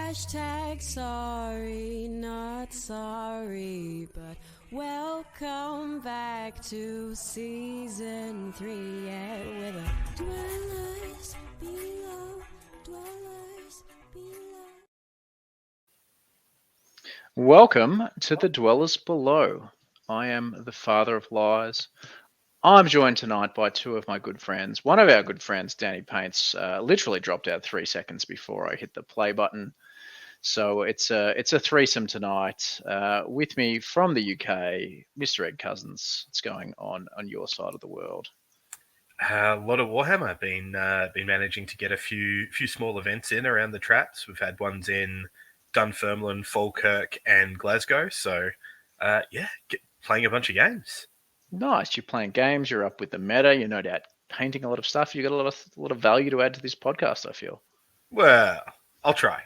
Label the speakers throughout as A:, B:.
A: Hashtag sorry, not sorry, but welcome back to season 3. Yeah, with the dwellers below, dwellers below.
B: Welcome to the Dwellers Below. I am the Father of Lies. I'm joined tonight by two of my good friends. One of our good friends, Danny Paints, literally dropped out 3 seconds before I hit the play button. So it's a threesome tonight. With me from the UK, Mr. Ed Cousins. What's going on your side of the world?
C: A lot of Warhammer. Been managing to get a few small events in around the traps. We've had ones in Dunfermline, Falkirk, and Glasgow. So playing a bunch of games.
B: Nice. You're playing games. You're up with the meta. You're no doubt painting a lot of stuff. You got a lot of value to add to this podcast, I feel.
C: Well, I'll try.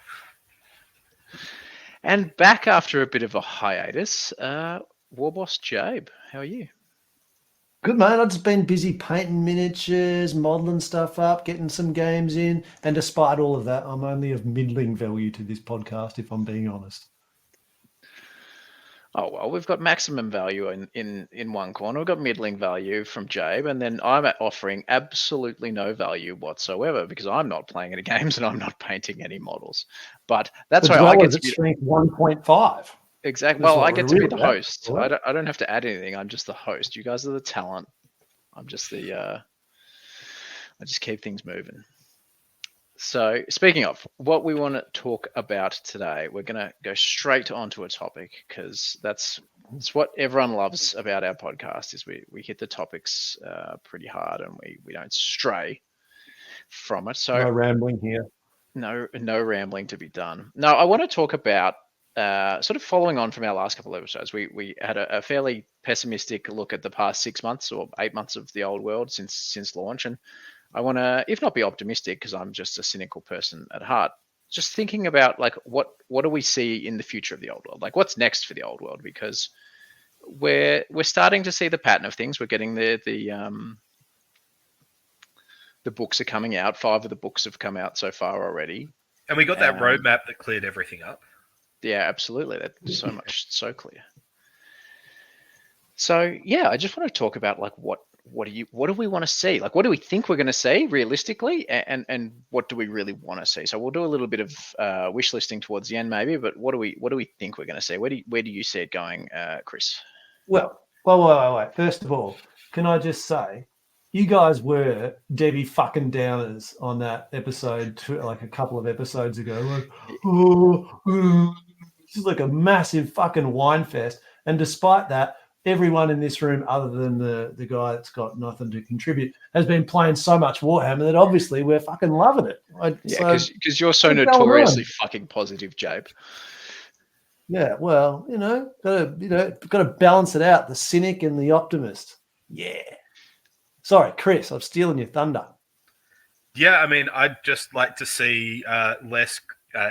B: And back after a bit of a hiatus, Warboss Jabe, how are you?
D: Good, mate. I've just been busy painting miniatures, modelling stuff up, getting some games in. And despite all of that, I'm only of middling value to this podcast, if I'm being honest.
B: Oh, well, we've got maximum value in one corner. We've got middling value from Jabe, and then I'm offering absolutely no value whatsoever because I'm not playing any games and I'm not painting any models. But that's why I get to be
D: strength 1.5.
B: Exactly. Well, I get to be the host.
D: Right?
B: I don't have to add anything. I'm just the host. You guys are the talent. I'm just the. I just keep things moving. So, speaking of what we want to talk about today, we're going to go straight onto a topic because that's what everyone loves about our podcast is we hit the topics pretty hard and we don't stray from it. So
D: no rambling here.
B: No rambling to be done. No, I want to talk about sort of following on from our last couple of episodes. We had a fairly pessimistic look at the past 6 months or 8 months of the old world since launch, and I want to, if not be optimistic, because I'm just a cynical person at heart, just thinking about like what do we see in the future of the old world? Like what's next for the old world? Because we're starting to see the pattern of things. We're getting the books are coming out. 5 of the books have come out so far already.
C: And we got that roadmap that cleared everything up.
B: Yeah, absolutely. That's so clear. So yeah, I just want to talk about like what do we want to see? Like what do we think we're going to see realistically, and what do we really want to see? So we'll do a little bit of wish listing towards the end maybe, but what do we think we're going to see? Where do you see it going, Chris?
D: Well, wait. First of all, can I just say, you guys were Debbie fucking downers on that episode, like a couple of episodes ago. Like, this is like a massive fucking wine fest. And despite that, everyone in this room, other than the guy that's got nothing to contribute, has been playing so much Warhammer that obviously we're fucking loving it.
B: Because you're so notoriously fucking positive, Jabe.
D: Yeah, well, got to balance it out, the cynic and the optimist. Yeah. Sorry, Chris, I'm stealing your thunder.
C: Yeah, I mean, I'd just like to see less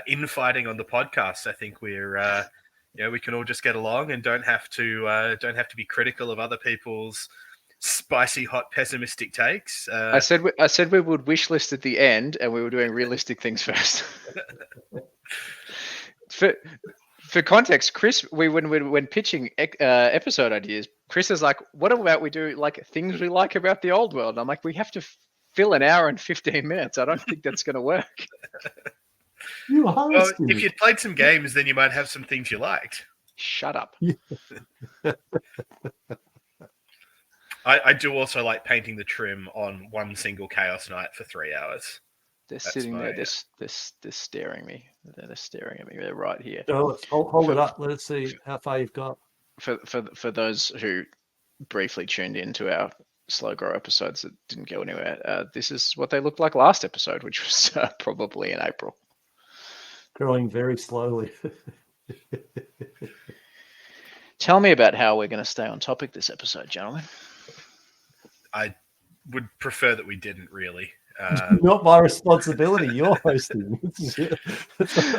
C: infighting on the podcast. I think we're we can all just get along and don't have to be critical of other people's spicy, hot, pessimistic takes.
B: I said we would wish list at the end, and we were doing realistic things first. For context, Chris, when pitching episode ideas, Chris is like, "What about we do like things we like about the old world?" And I'm like, "We have to fill an hour and 15 minutes. I don't think that's going to work."
C: Well, if you'd played some games, then you might have some things you liked.
B: Shut up.
C: I do also like painting the trim on one single Chaos Knight for 3 hours.
B: They're sitting there, they're staring me. They're staring at me. They're right here.
D: So hold it up. Let's see how far you've got.
B: For those who briefly tuned in to our slow grow episodes that didn't go anywhere, this is what they looked like last episode, which was probably in April.
D: Growing very slowly.
B: Tell me about how we're going to stay on topic this episode, gentlemen.
C: I would prefer that we didn't really.
D: Not my responsibility. You're hosting.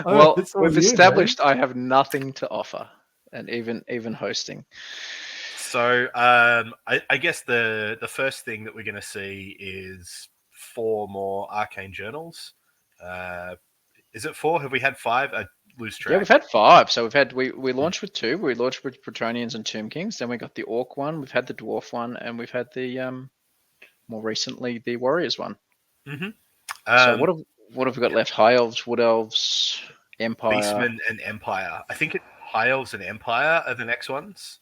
B: Well, we've established I have nothing to offer, and even hosting.
C: So I guess the first thing that we're going to see is 4 more Arcane journals. Is it 4? Have we had 5? I lose track.
B: Yeah, we've had 5. So we launched with 2. We launched with Bretonnians and Tomb Kings. Then we got the Orc one. We've had the Dwarf one, and we've had the more recently the Warriors one.
C: Mm-hmm.
B: So what have we got left? High Elves, Wood Elves, Empire,
C: Beastmen, and Empire. I think High Elves and Empire are the next ones,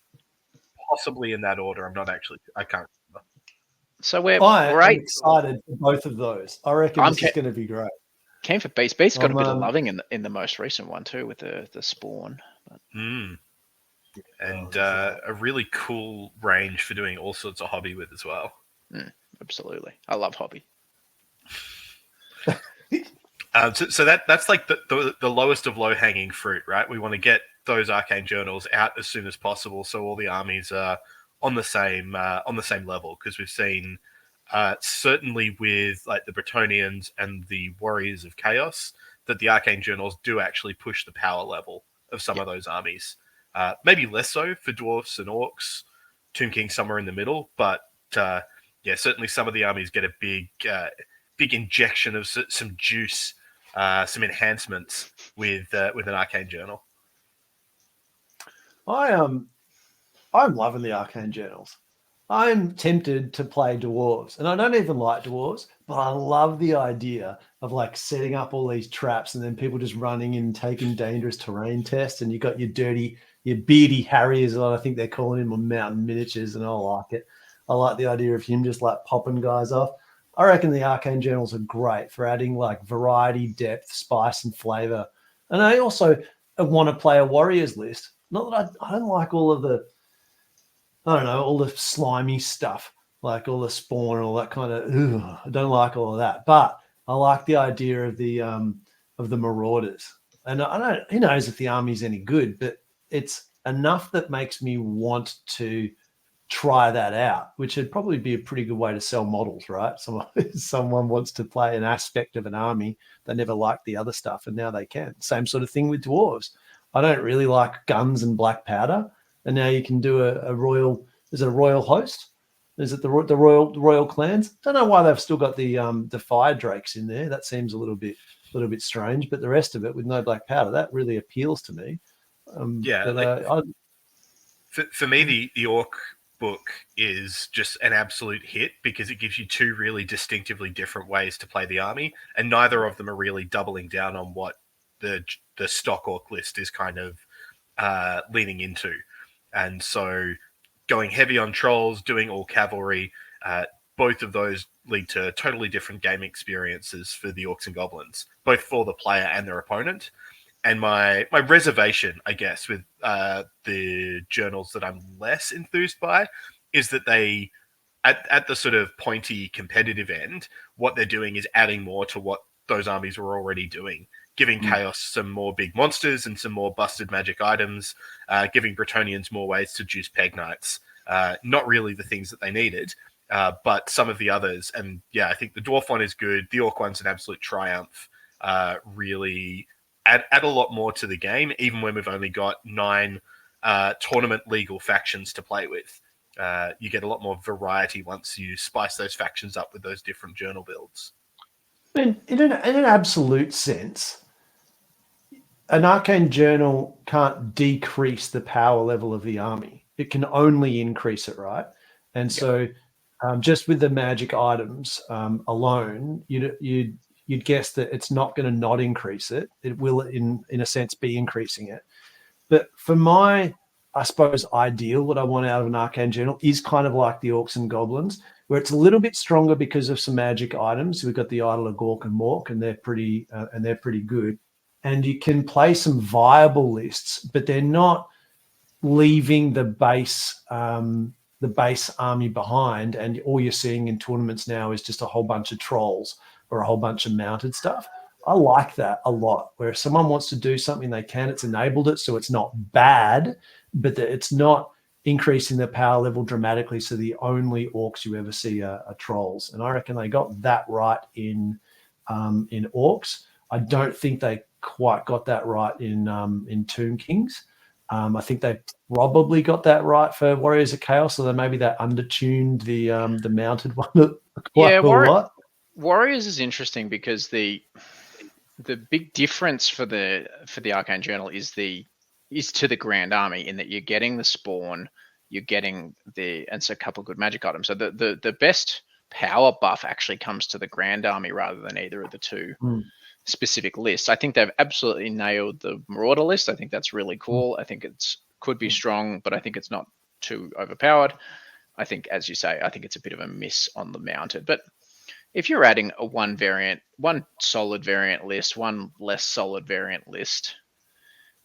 C: possibly in that order. I can't remember.
B: So we're
D: I'm excited for both of those. I reckon this is going to be great.
B: Came for Beast. Beast got a bit of loving in the most recent one too, with the spawn. But...
C: And a really cool range for doing all sorts of hobby with as well.
B: Absolutely, I love hobby.
C: So that's like the lowest of low hanging fruit, right? We want to get those arcane journals out as soon as possible, so all the armies are on the same level. Because we've seen certainly with like the Bretonnians and the Warriors of Chaos that the arcane journals do actually push the power level of some of those armies. Maybe less so for dwarfs and orcs, Tomb King somewhere in the middle, but certainly some of the armies get a big injection of some juice, some enhancements with an arcane journal.
D: I'm loving the arcane journals. I'm tempted to play dwarves, and I don't even like dwarves, but I love the idea of like setting up all these traps and then people just running in, taking dangerous terrain tests, and you got your beardy harriers, I think they're calling him, on mountain miniatures, and I like it. I like the idea of him just like popping guys off. I reckon the arcane journals are great for adding like variety, depth, spice, and flavor. And I also want to play a warriors list. Not that I don't like all of the, all the slimy stuff, like all the spawn and all that kind of. I don't like all of that, but I like the idea of the marauders. And I don't. Who knows if the army's any good, but it's enough that makes me want to try that out, which would probably be a pretty good way to sell models, right? Someone wants to play an aspect of an army. They never liked the other stuff, and now they can. Same sort of thing with dwarves. I don't really like guns and black powder, and now you can do a royal. Is it a royal host? Is it the royal clans? Don't know why they've still got the fire drakes in there. That seems a little bit strange, but the rest of it with no black powder, that really appeals to me.
C: For me, the orc book is just an absolute hit because it gives you 2 really distinctively different ways to play the army, and neither of them are really doubling down on what the stock orc list is kind of leaning into. And so going heavy on trolls, doing all cavalry, both of those lead to totally different game experiences for the orcs and goblins, both for the player and their opponent. And my reservation, I guess, with the journals that I'm less enthused by is that they, at the sort of pointy competitive end, what they're doing is adding more to what those armies were already doing, giving Chaos some more big monsters and some more busted magic items, giving Bretonnians more ways to juice Peg Knights. Not really the things that they needed, but some of the others. And yeah, I think the Dwarf one is good. The Orc one's an absolute triumph. Really add a lot more to the game, even when we've only got 9 tournament legal factions to play with. You get a lot more variety once you spice those factions up with those different journal builds.
D: I mean, in an absolute sense, an arcane journal can't decrease the power level of the army. It can only increase it, right? And so just with the magic items alone, you'd guess that it's not going to not increase it. It will, in a sense, be increasing it. But for my, I suppose, ideal, what I want out of an arcane journal is kind of like the orcs and goblins, where it's a little bit stronger because of some magic items. We've got the Idol of Gork and Mork, and they're pretty good. And you can play some viable lists, but they're not leaving the base army behind. And all you're seeing in tournaments now is just a whole bunch of trolls or a whole bunch of mounted stuff. I like that a lot, where if someone wants to do something, they can. It's enabled it, so it's not bad, but it's not increasing the power level dramatically, so the only orcs you ever see are trolls. And I reckon they got that right in orcs. I don't think they quite got that right in Tomb Kings. I think they probably got that right for Warriors of Chaos, so maybe they undertuned the mounted one quite a lot.
B: Warriors is interesting because the the big difference for the Arcane Journal is to the Grand Army, in that you're getting the spawn, you're getting and so a couple of good magic items. So the best power buff actually comes to the Grand Army rather than either of the two specific lists. I think they've absolutely nailed the Marauder list. I think that's really cool. I think could be strong, but I think it's not too overpowered. I think, as you say, I think it's a bit of a miss on the mounted. But if you're adding one solid variant list, one less solid variant list,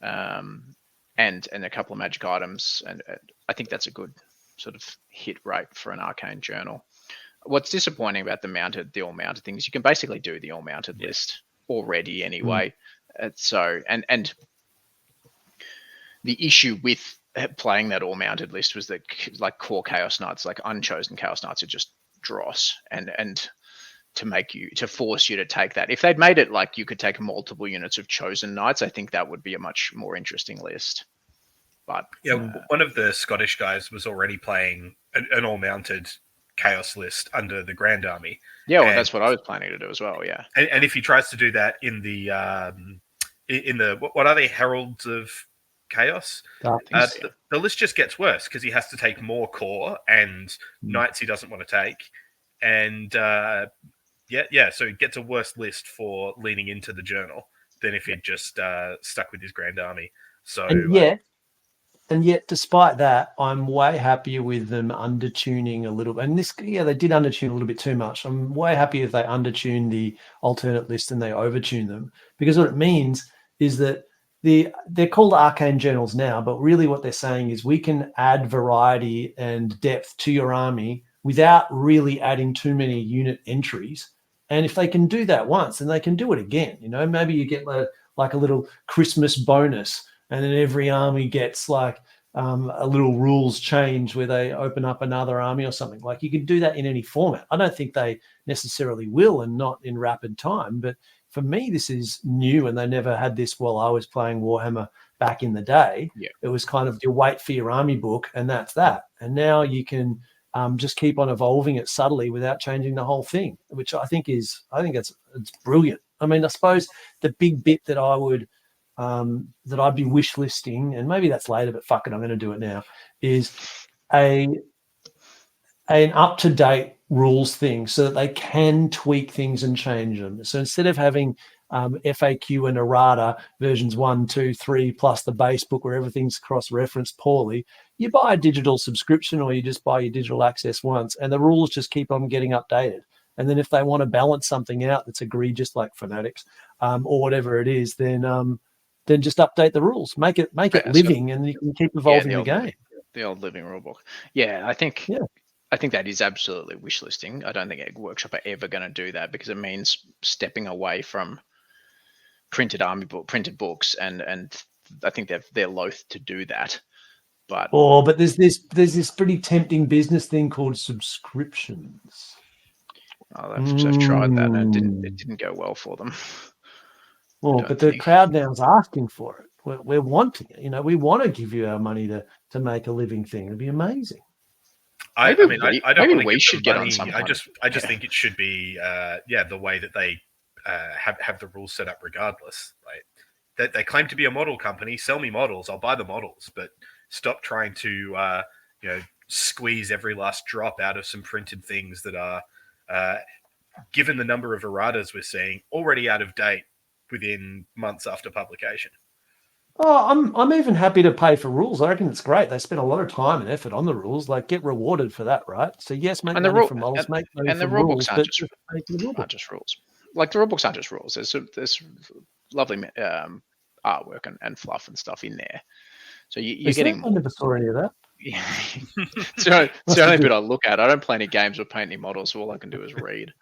B: and a couple of magic items, and I think that's a good sort of hit rate for an Arcane Journal. What's disappointing about the all mounted thing is you can basically do the all mounted list already anyway. So and the issue with playing that all mounted list was that, like, core Chaos Knights, like unchosen Chaos Knights, are just dross, and to force you to take that. If they'd made it like you could take multiple units of chosen knights, I think that would be a much more interesting list. But
C: one of the Scottish guys was already playing an all mounted Chaos list under the Grand Army.
B: Yeah, well, that's what I was planning to do as well. Yeah,
C: and if he tries to do that in the what are they, Heralds of Chaos? The list just gets worse because he has to take more core and knights he doesn't want to take, and so he gets a worse list for leaning into the journal than if he'd just stuck with his Grand Army. So
D: and yet, despite that, I'm way happier with them undertuning a little. And they did undertune a little bit too much. I'm way happier if they undertune the alternate list than they overtune them, because what it means is that they're called Arcane Journals now, but really what they're saying is we can add variety and depth to your army without really adding too many unit entries. And if they can do that once, then they can do it again. Maybe you get like a little Christmas bonus, and then every army gets like a little rules change where they open up another army or something. Like, you can do that in any format. I don't think they necessarily will, and not in rapid time. But for me, this is new, and they never had this while I was playing Warhammer back in the day.
B: Yeah.
D: It was kind of you wait for your army book, and that's that. And now you can just keep on evolving it subtly without changing the whole thing, which I think it's brilliant. I mean, I suppose the big bit that I'd be wish listing, and maybe that's later, but fuck it, I'm going to do it now, is an up-to-date rules thing so that they can tweak things and change them. So instead of having FAQ and errata versions 1, 2, 3 plus the base book where everything's cross-referenced poorly, you buy a digital subscription, or you just buy your digital access once, and the rules just keep on getting updated. And then if they want to balance something out that's egregious, like Fanatics or whatever it is, then just update the rules, make it living, and you can keep evolving the game.
B: The old living rulebook. Yeah, I think that is absolutely wish listing. I don't think Egg Workshop are ever going to do that, because it means stepping away from printed books, and I think they're loath to do that. But
D: there's this pretty tempting business thing called subscriptions.
B: They've tried that, and it didn't go well for them.
D: Well, but the crowd now is asking for it. We're wanting it. We want to give you our money to make a living thing. It'd be amazing.
C: I don't
B: maybe we should get on something.
C: I just think it should be the way that they have the rules set up regardless. Right? They claim to be a model company. Sell me models. I'll buy the models, but stop trying to squeeze every last drop out of some printed things that are, given the number of erratas we're seeing, already out of date within months after publication.
D: Oh, I'm even happy to pay for rules. I reckon it's great. They spend a lot of time and effort on the rules. Like, get rewarded for that, right? So yes, make money from models, make money from rules,
B: aren't just rules. Like, the rule books aren't just rules. There's lovely artwork and fluff and stuff in there. So you're getting more.
D: I never saw any of that.
B: Yeah. It's the only bit I look at. I don't play any games or paint any models, so all I can do is read.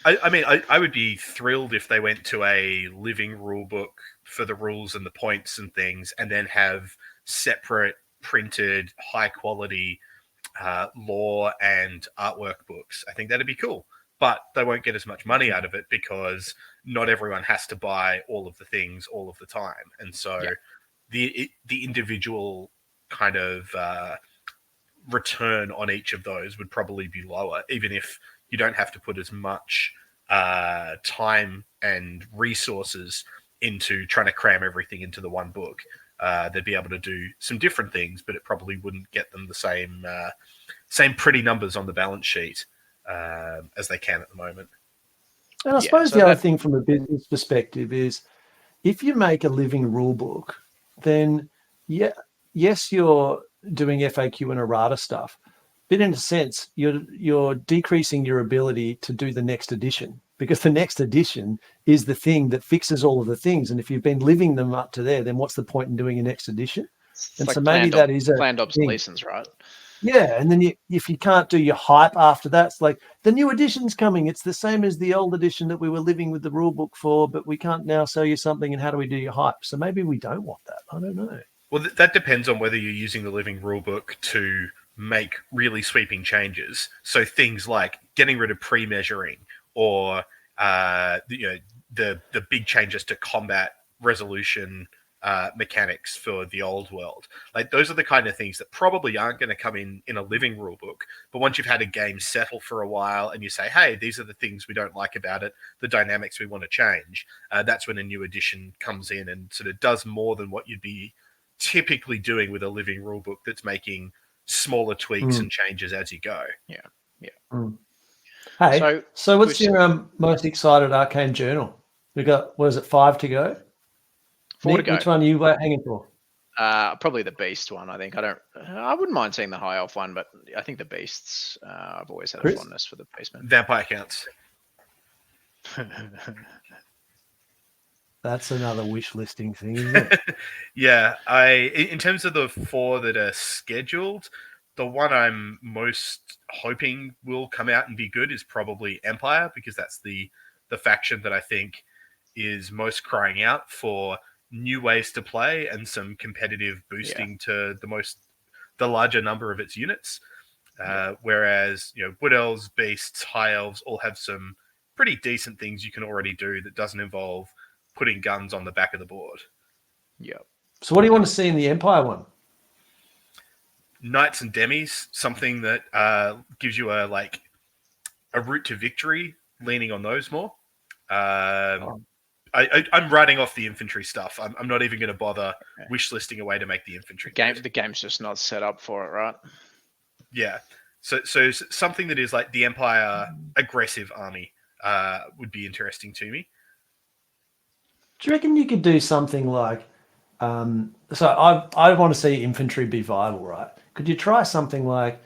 C: I would be thrilled if they went to a living rule book for the rules and the points and things, and then have separate printed high quality lore and artwork books. I think that'd be cool, but they won't get as much money out of it because not everyone has to buy all of the things all of the time. And so the individual kind of return on each of those would probably be lower, even if you don't have to put as much time and resources into trying to cram everything into the one book. They'd be able to do some different things, but it probably wouldn't get them the same pretty numbers on the balance sheet as they can at the moment.
D: And I suppose the other thing from a business perspective is, if you make a living rule book, then yes, you're doing FAQ and errata stuff, but in a sense, you're decreasing your ability to do the next edition, because the next edition is the thing that fixes all of the things. And if you've been living them up to there, then what's the point in doing a next edition?
B: And like so maybe that is a planned obsolescence,
D: thing.
B: Right?
D: Yeah, and then if you can't do your hype after that, it's like the new edition's coming. It's the same as the old edition that we were living with the rule book for, but we can't now sell you something, and how do we do your hype? So maybe we don't want that. I don't know.
C: Well, that depends on whether you're using the living rule book to make really sweeping changes. So things like getting rid of pre-measuring, or the big changes to combat resolution mechanics for the old world. Like, those are the kind of things that probably aren't going to come in a living rule book. But once you've had a game settle for a while and you say, hey, these are the things we don't like about it, the dynamics we want to change, that's when a new edition comes in and sort of does more than what you'd be typically doing with a living rule book that's making smaller tweaks and changes as you go.
B: Yeah.
D: Hey, so what's your most excited Arcane journal? We got, what is it, 5 to go?
B: 4 to go.
D: Which one are you hanging for?
B: Probably the Beast one. I think I wouldn't mind seeing the High Elf one, but I think the Beasts. I've always had a fondness for the Beastmen.
C: Vampire counts.
D: That's another wish listing thing, isn't it?
C: Yeah, in terms of the 4 that are scheduled, the one I'm most hoping will come out and be good is probably Empire, because that's the faction that I think is most crying out for new ways to play and some competitive boosting to the larger number of its units. Whereas, Wood Elves, Beasts, High Elves all have some pretty decent things you can already do that doesn't involve putting guns on the back of the board.
B: Yeah.
D: So what do you want to see in the Empire one?
C: Knights and Demis, something that gives you a route to victory, leaning on those more. I'm writing off the infantry stuff. I'm not even going to bother wish listing a way to make the infantry.
B: The game's just not set up for it, right?
C: Yeah. So something that is like the Empire aggressive army would be interesting to me.
D: Do you reckon you could do something like, so I want to see infantry be viable, right? Could you try something like,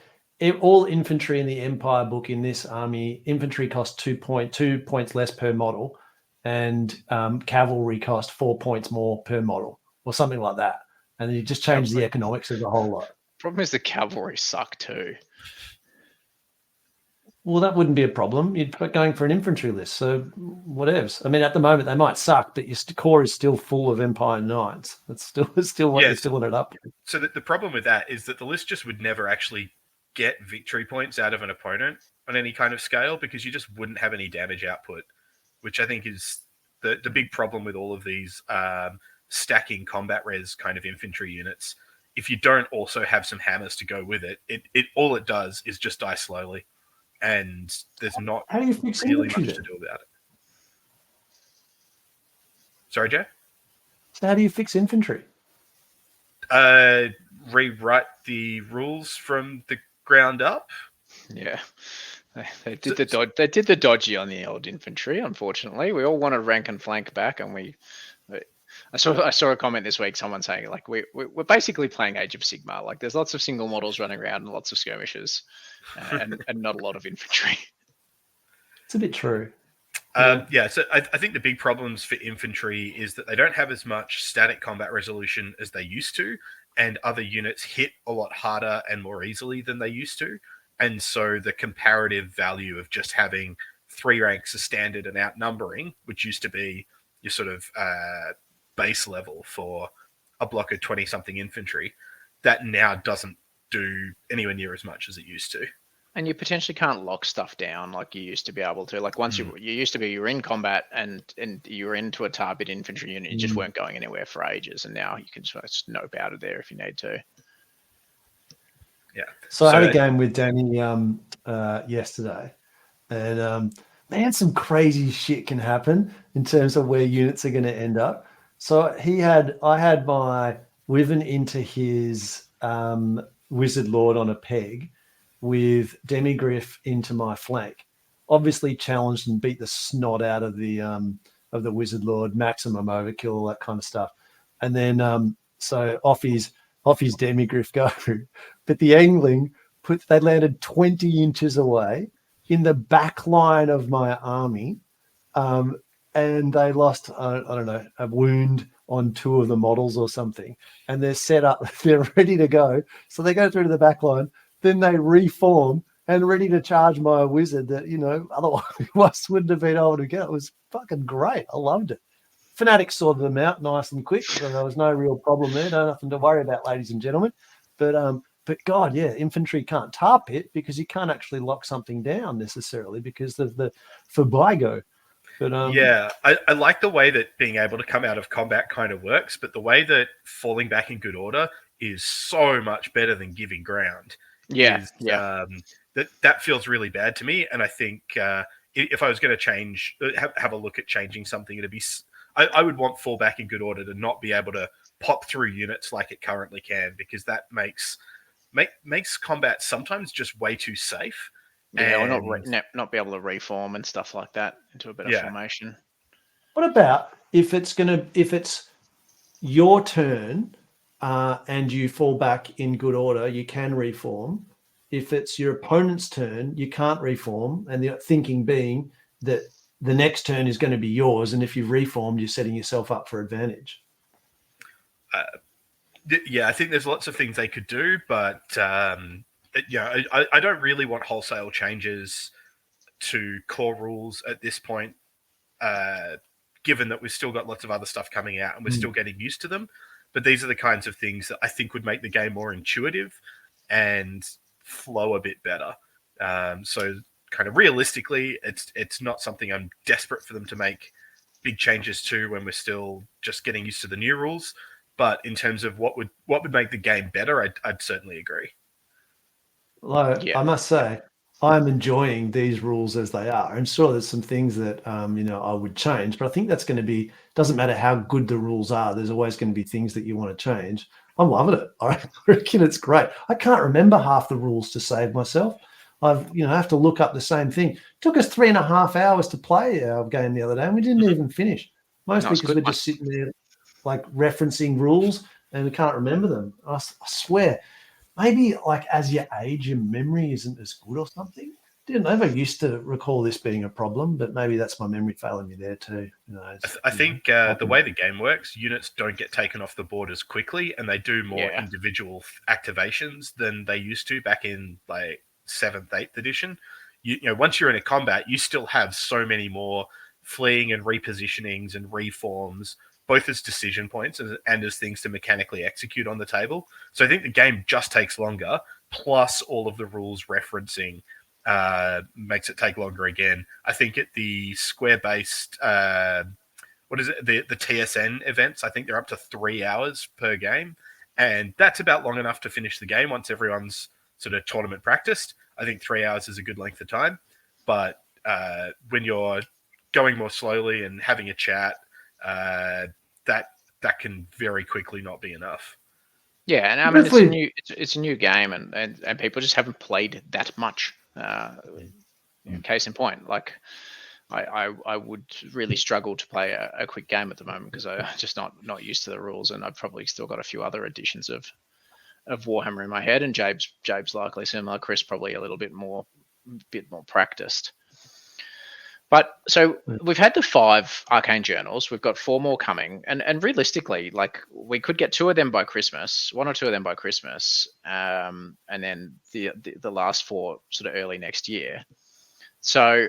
D: all infantry in the Empire book in this army, infantry costs 2 points less per model, and cavalry cost 4 points more per model, or something like that. And then you just change the economics of the whole lot.
B: Problem is the cavalry suck too.
D: Well, that wouldn't be a problem. You'd be going for an infantry list, so whatevs. I mean, at the moment they might suck, but your core is still full of Empire Knights. It's still what you're filling it up with.
C: So the problem with that is that the list just would never actually get victory points out of an opponent on any kind of scale, because you just wouldn't have any damage output, which I think is the big problem with all of these stacking combat res kind of infantry units. If you don't also have some hammers to go with it, all it does is just die slowly. And there's not
D: how do you fix
C: really
D: infantry
C: much to do about it. Sorry, Jay?
D: So how do you fix infantry?
C: Rewrite the rules from the ground up.
B: Yeah. They did the dodgy on the old infantry, unfortunately. We all wanted rank and flank back, and I saw a comment this week, someone saying, like, we're basically playing Age of Sigmar. Like, there's lots of single models running around and lots of skirmishes, and not a lot of infantry.
D: It's a bit true.
C: So I think the big problems for infantry is that they don't have as much static combat resolution as they used to, and other units hit a lot harder and more easily than they used to. And so the comparative value of just having 3 ranks of standard and outnumbering, which used to be your sort of base level for a block of 20-something infantry, that now doesn't do anywhere near as much as it used to.
B: And you potentially can't lock stuff down like you used to be able to. Like, once you used to be, you were in combat and you were into a target infantry unit, you just weren't going anywhere for ages, and now you can just nope out of there if you need to.
C: Yeah.
D: So I had a game with Danny yesterday, and man, some crazy shit can happen in terms of where units are going to end up. So I had my Wyvern into his Wizard Lord on a peg with Demigriff into my flank. Obviously challenged and beat the snot out of the Wizard Lord, maximum overkill, all that kind of stuff. And then so off his Demigriff go. But the Angling they landed 20 inches away in the back line of my army. And they lost, I don't know, a wound on 2 of the models or something. And they're set up, they're ready to go. So they go through to the back line, then they reform and ready to charge my wizard that, otherwise wouldn't have been able to get. It was fucking great. I loved it. Fanatics sorted them out nice and quick. So there was no real problem there. No nothing to worry about, ladies and gentlemen. But God, yeah, infantry can't tar pit because you can't actually lock something down necessarily because of the Fabigo. But
C: yeah, I like the way that being able to come out of combat kind of works, but the way that falling back in good order is so much better than giving ground.
B: Yeah,
C: That feels really bad to me, and I think if I was going to have a look at changing something, it'd be I would want fall back in good order to not be able to pop through units like it currently can, because that makes combat sometimes just way too safe.
B: Yeah, or not be able to reform and stuff like that into a better formation.
D: What about if it's your turn and you fall back in good order, you can reform. If it's your opponent's turn, you can't reform, and the thinking being that the next turn is going to be yours, and if you've reformed, you're setting yourself up for advantage.
C: Yeah, I think there's lots of things they could do, but I don't really want wholesale changes to core rules at this point, given that we've still got lots of other stuff coming out and we're still getting used to them. But these are the kinds of things that I think would make the game more intuitive and flow a bit better. So kind of realistically, it's not something I'm desperate for them to make big changes to when we're still just getting used to the new rules. But in terms of what would make the game better, I'd certainly agree.
D: I must say, I'm enjoying these rules as they are. I'm sure there's some things that I would change, but I think that's going to be, doesn't matter how good the rules are, there's always going to be things that you want to change. I'm loving it. I reckon it's great. I can't remember half the rules to save myself. I have to look up the same thing. It took us 3.5 hours to play our game the other day, and we didn't even finish. Mostly because we're just sitting there like referencing rules and we can't remember them. I swear, maybe like as you age, your memory isn't as good or something. Didn't ever used to recall this being a problem, but maybe that's my memory failing me there too.
C: I think the way the game works, units don't get taken off the board as quickly, and they do more individual activations than they used to back in like 7th, 8th edition. Once you're in a combat, you still have so many more fleeing and repositionings and reforms, both as decision points and as things to mechanically execute on the table. So I think the game just takes longer, plus all of the rules referencing makes it take longer again. I think at the square-based, the TSN events, I think they're up to 3 hours per game, and that's about long enough to finish the game once everyone's sort of tournament practiced. I think 3 hours is a good length of time, but when you're going more slowly and having a chat, that can very quickly not be enough.
B: Yeah, and I mean it's a new game, and people just haven't played that much. Case in point, like I would really struggle to play a quick game at the moment because I'm just not used to the rules, and I've probably still got a few other editions of Warhammer in my head, and Jabe's likely similar. Chris probably a little bit more practiced. But so we've had the 5 Arcane journals. We've got 4 more coming, and realistically, like we could get 2 of them by Christmas, 1 or 2 of them by Christmas, and then the last 4 sort of early next year. So,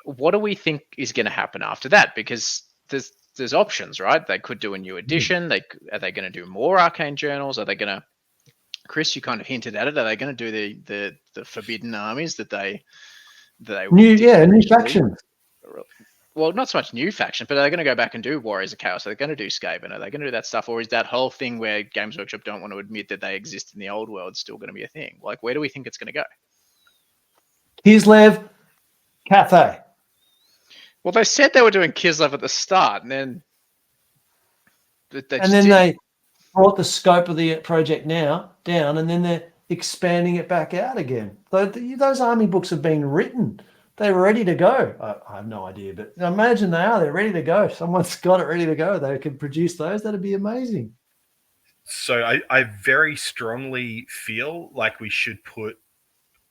B: what do we think is going to happen after that? Because there's options, right? They could do a new edition. Are they going to do more Arcane journals? Are they going to? Chris, you kind of hinted at it. Are they going to do the forbidden armies that they
D: new factions?
B: Well, not so much new faction, but are they going to go back and do Warriors of Chaos? Are they going to do Skaven? Are they going to do that stuff? Or is that whole thing where Games Workshop don't want to admit that they exist in the old world still going to be a thing? Like, where do we think it's going to go?
D: Kislev, Cathay.
B: Well, they said they were doing Kislev at the start, and then
D: they brought the scope of the project now down, and then they're expanding it back out again. Those army books have been written. They're ready to go. I have no idea, but imagine they're ready to go. Someone's got it ready to go. They can produce those. That'd be amazing.
C: So I very strongly feel like we should put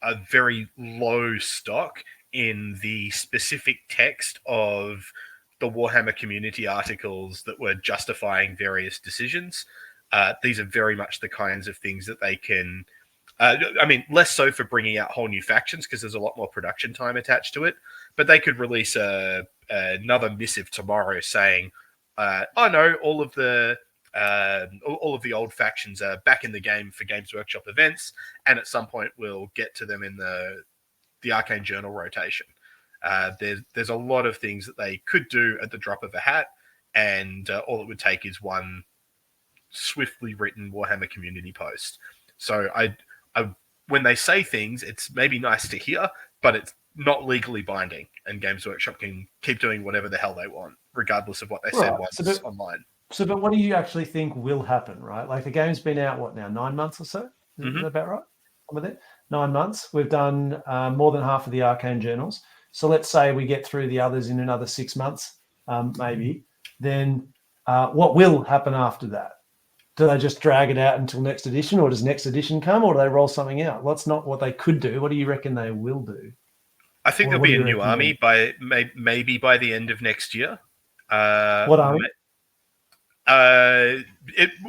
C: a very low stock in the specific text of the Warhammer community articles that were justifying various decisions. These are very much the kinds of things that they can... less so for bringing out whole new factions because there's a lot more production time attached to it. But they could release another missive tomorrow saying, "Oh no, all of the old factions are back in the game for Games Workshop events, and at some point we'll get to them in the Arcane Journal rotation." There's a lot of things that they could do at the drop of a hat, and all it would take is one swiftly written Warhammer community post. So when they say things, it's maybe nice to hear, but it's not legally binding, and Games Workshop can keep doing whatever the hell they want, regardless of what they said once online.
D: So, but what do you actually think will happen, right? Like the game's been out, what now, 9 months or so? Is that about right? With it? 9 months. We've done more than half of the Arcane journals. So let's say we get through the others in another 6 months, maybe. Then what will happen after that? Do they just drag it out until next edition, or does next edition come, or do they roll something out? What's not what they could do? What do you reckon they will do?
C: I think there'll be a new army maybe by the end of next year.
D: What army?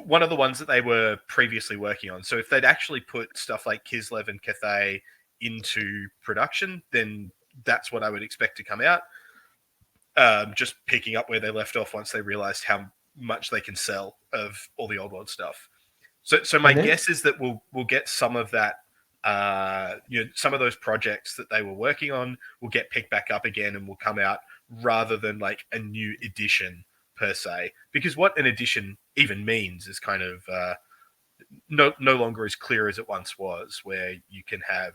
C: One of the ones that they were previously working on. So if they'd actually put stuff like Kislev and Cathay into production, then that's what I would expect to come out. Just picking up where they left off once they realized how much they can sell of all the old world stuff. So my guess is that we'll get some of that. Some of those projects that they were working on will get picked back up again and will come out rather than like a new edition per se, because what an edition even means is kind of no longer as clear as it once was, where you can have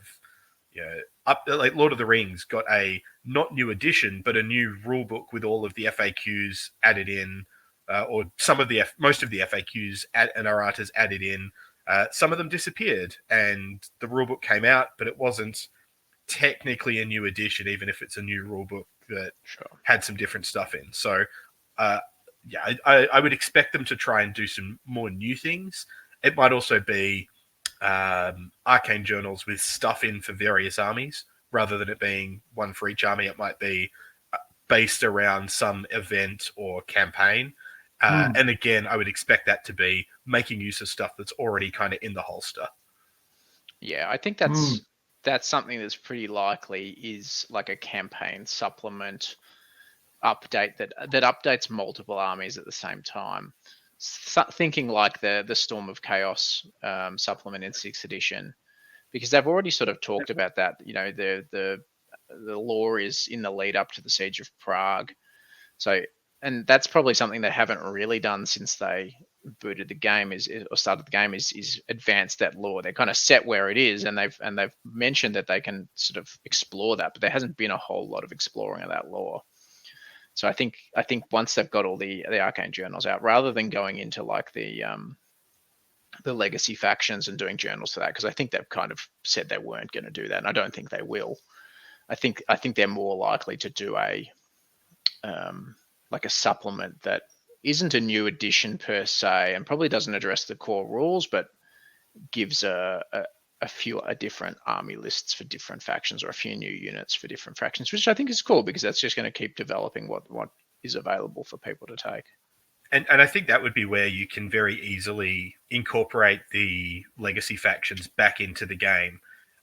C: like Lord of the Rings got a not new edition but a new rule book with all of the FAQs added in, or most of the FAQs and erratas added in. Some of them disappeared and the rulebook came out, but it wasn't technically a new edition, even if it's a new rulebook that had some different stuff in. So, I would expect them to try and do some more new things. It might also be arcane journals with stuff in for various armies, rather than it being one for each army. It might be based around some event or campaign. And again, I would expect that to be making use of stuff that's already kind of in the holster.
B: Yeah, I think that's something that's pretty likely, is like a campaign supplement update that updates multiple armies at the same time. Thinking like the Storm of Chaos supplement in 6th edition, because they've already sort of talked about that. The lore is in the lead up to the Siege of Prague. So, and that's probably something they haven't really done since they booted the game or started the game is advance that lore. They're kind of set where it is, and they've mentioned that they can sort of explore that, but there hasn't been a whole lot of exploring of that lore. So I think once they've got all the Arcane journals out, rather than going into like the legacy factions and doing journals for that, because I think they've kind of said they weren't going to do that, and I don't think they will. I think they're more likely to do a like a supplement that isn't a new edition per se, and probably doesn't address the core rules, but gives a few different army lists for different factions, or a few new units for different factions, which I think is cool, because that's just going to keep developing what is available for people to take.
C: And I think that would be where you can very easily incorporate the legacy factions back into the game.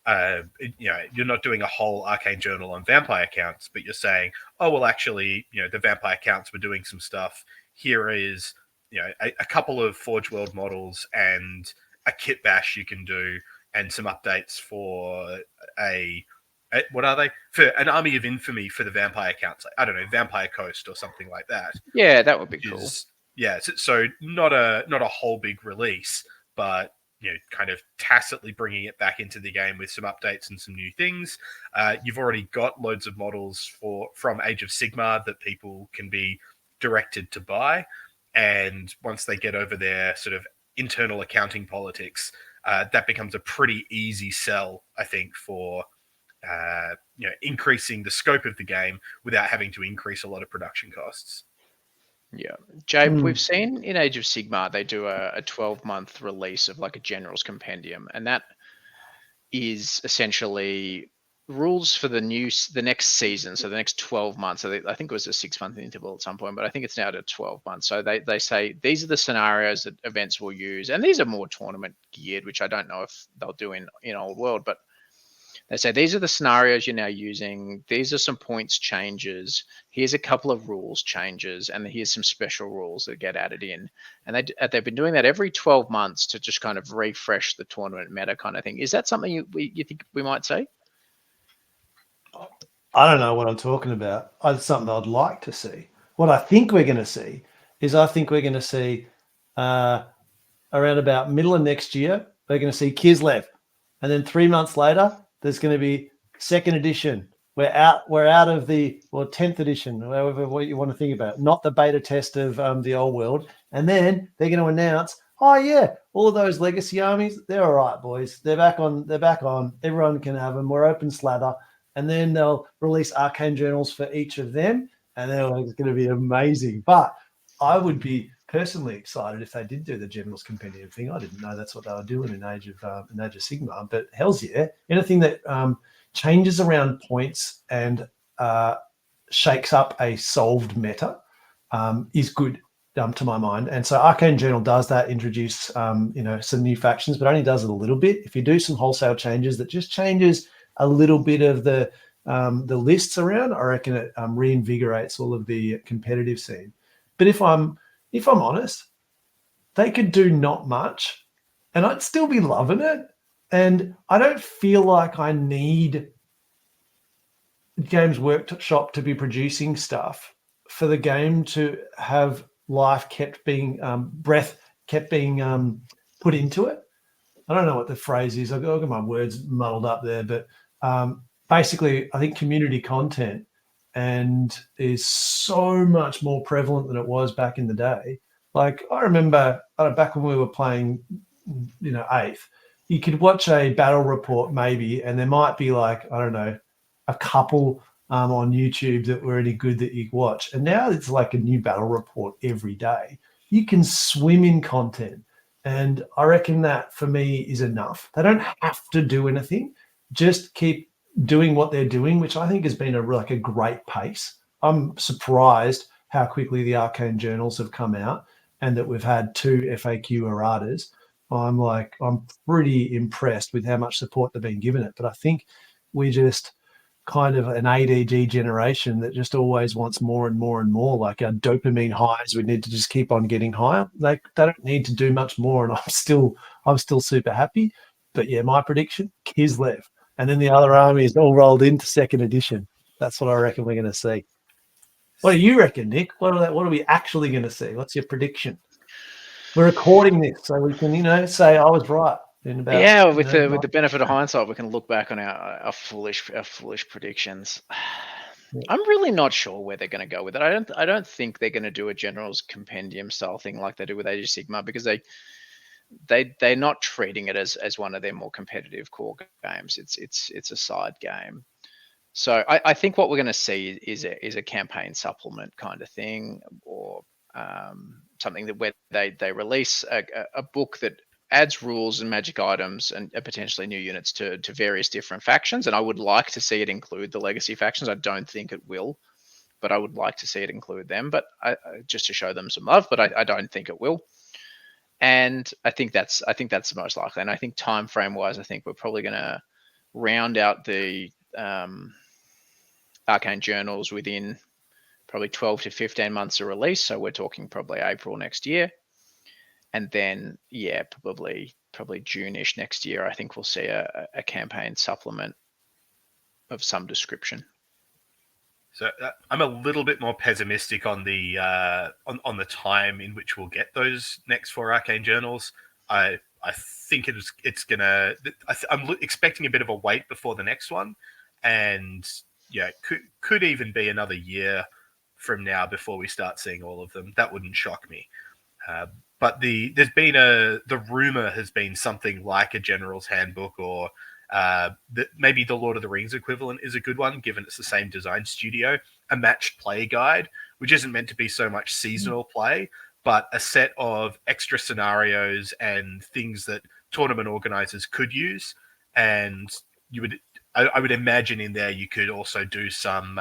C: You're not doing a whole Arcane journal on vampire counts, but you're saying, oh, well, actually, the vampire counts were doing some stuff. Here is, a couple of Forge World models and a kit bash you can do, and some updates for what are they? For an army of infamy for the vampire counts. Like, I don't know, Vampire Coast or something like that.
B: Yeah, that would be cool.
C: Yeah, so not a whole big release, but kind of tacitly bringing it back into the game with some updates and some new things. You've already got loads of models from Age of Sigmar that people can be directed to buy. And once they get over their sort of internal accounting politics, that becomes a pretty easy sell, I think, for increasing the scope of the game without having to increase a lot of production costs.
B: Yeah. Jabe, we've seen in Age of Sigmar, they do a 12-month release of like a general's compendium. And that is essentially rules for the next season. So the next 12 months. So I think it was a 6-month interval at some point, but I think it's now to 12 months. So they say these are the scenarios that events will use. And these are more tournament geared, which I don't know if they'll do in Old World, but they say these are the scenarios you're now using. These are some points changes. Here's a couple of rules changes, and here's some special rules that get added in. And they've been doing that every 12 months to just kind of refresh the tournament meta kind of thing. Is that something you think we might see?
D: I don't know what I'm talking about. It's something I'd like to see. What I think we're going to see is around about middle of next year, we're going to see Kislev. And then 3 months later, there's going to be 2nd edition. We're out of the 10th edition, however what you want to think about, not the beta test of the Old World. And then they're going to announce, oh yeah, all of those legacy armies, they're all right, boys. They're back on. Everyone can have them. We're open slather. And then they'll release Arcane journals for each of them. And it's going to be amazing. But I would be personally excited if they did do the General's Compendium thing. I didn't know that's what they were doing in Age of Sigmar, but hell's yeah. Anything that changes around points and shakes up a solved meta is good to my mind. And so Arcane Journal does that, introduce some new factions, but only does it a little bit. If you do some wholesale changes that just changes a little bit of the lists around, I reckon it reinvigorates all of the competitive scene. But if I'm honest, they could do not much and I'd still be loving it. And I don't feel like I need Games Workshop to be producing stuff for the game to have life kept being, breath kept being put into it. I don't know what the phrase is. I've got my words muddled up there, but basically I think community content and is so much more prevalent than it was back in the day. Like I remember back when we were playing, 8th, you could watch a battle report maybe, and there might be like, I don't know, a couple on YouTube that were any good that you could watch. And now it's like a new battle report every day. You can swim in content. And I reckon that for me is enough. They don't have to do anything. Just keep doing what they're doing, which I think has been a great pace. I'm surprised how quickly the Arcane journals have come out and that we've had 2 FAQ erratas. I'm pretty impressed with how much support they've been giving it. But I think we just kind of an ADD generation that just always wants more and more and more. Like our dopamine highs, we need to just keep on getting higher. They don't need to do much more, and I'm still super happy. But yeah, my prediction: Kislev, and then the other army is all rolled into 2nd edition. That's what I reckon we're going to see. What do you reckon, Nick? What are we actually going to see? What's your prediction? We're recording this so we can, say I was right. With
B: the benefit of hindsight, we can look back on our foolish predictions. I'm really not sure where they're going to go with it. I don't think they're going to do a General's Compendium style thing like they do with Age of Sigmar, because they're not treating it as one of their more competitive core games. It's a side game. So I think what we're going to see is a campaign supplement kind of thing, or something that where they release a book that adds rules and magic items and potentially new units to various different factions. And I would like to see it include the legacy factions. I don't think it will, but I would like to see it include them, but just to show them some love, but I don't think it will. And I think that's the most likely. And I think time frame wise, I think we're probably going to round out the Arcane journals within probably 12 to 15 months of release. So we're talking probably April next year. And then, probably June-ish next year, I think we'll see a campaign supplement of some description.
C: So I'm a little bit more pessimistic on the time in which we'll get those next 4 Arcane journals. I I think it's gonna. I'm expecting a bit of a wait before the next one, and yeah, could even be another year from now before we start seeing all of them. That wouldn't shock me. But the rumor has been something like a general's handbook, or maybe the Lord of the Rings equivalent is a good one, given it's the same design studio. A matched play guide, which isn't meant to be so much seasonal play, but a set of extra scenarios and things that tournament organizers could use. And I would imagine in there you could also do some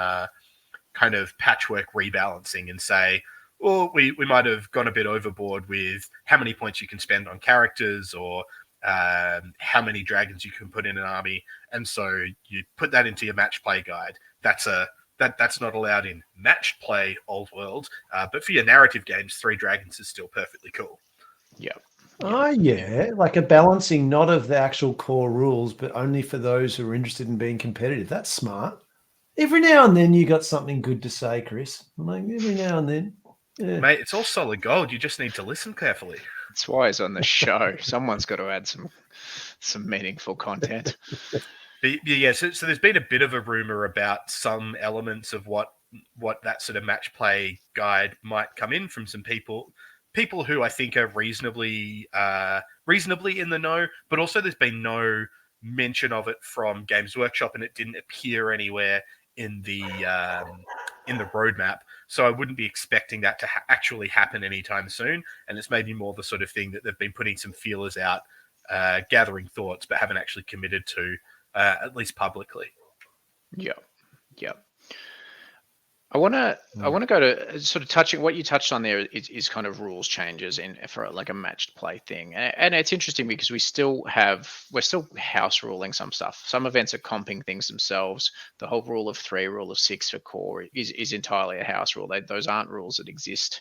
C: kind of patchwork rebalancing and say, well, we might have gone a bit overboard with how many points you can spend on characters, or how many dragons you can put in an army, and so you put that into your match play guide. That's not allowed in matched play Old World, but for your narrative games, 3 dragons is still perfectly cool.
B: Yeah.
D: Oh, yeah, like a balancing, not of the actual core rules, but only for those who are interested in being competitive. That's smart. Every now and then you got something good to say, Chris. Like every now and then. Yeah.
C: Mate, it's all solid gold. You just need to listen carefully.
B: That's why he's on the show. Someone's got to add some meaningful content.
C: But yeah, so there's been a bit of a rumor about some elements of what that sort of match play guide might come in from some people who I think are reasonably in the know, but also there's been no mention of it from Games Workshop, and it didn't appear anywhere in the roadmap. So I wouldn't be expecting that to actually happen anytime soon. And it's maybe more the sort of thing that they've been putting some feelers out, gathering thoughts, but haven't actually committed to, at least publicly.
B: Yeah. I want to go to sort of touching what you touched on there is kind of rules changes for like a matched play thing, and it's interesting because we're still house ruling some stuff. Some events are comping things themselves. The whole rule of 3, rule of 6 for core is entirely a house rule. Those aren't rules that exist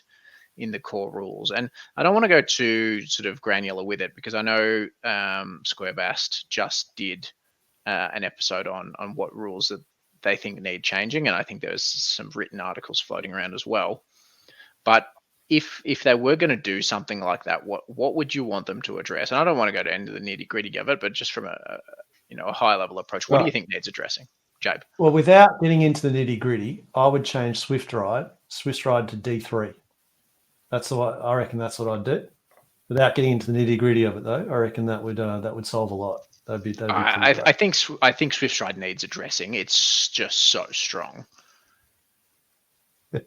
B: in the core rules, and I don't want to go too sort of granular with it because I know Squarebast just did an episode on what rules that they think need changing, and I think there's some written articles floating around as well. But if they were going to do something like that, what would you want them to address? And I don't want to go into the nitty gritty of it, but just from a high level approach, what do you think needs addressing, Jabe?
D: Well, without getting into the nitty gritty, I would change swiftstride to D3. I reckon that's what I'd do. Without getting into the nitty gritty of it, though, I reckon that would solve a lot.
B: I think swiftstride needs addressing. It's just so strong.
C: Yeah,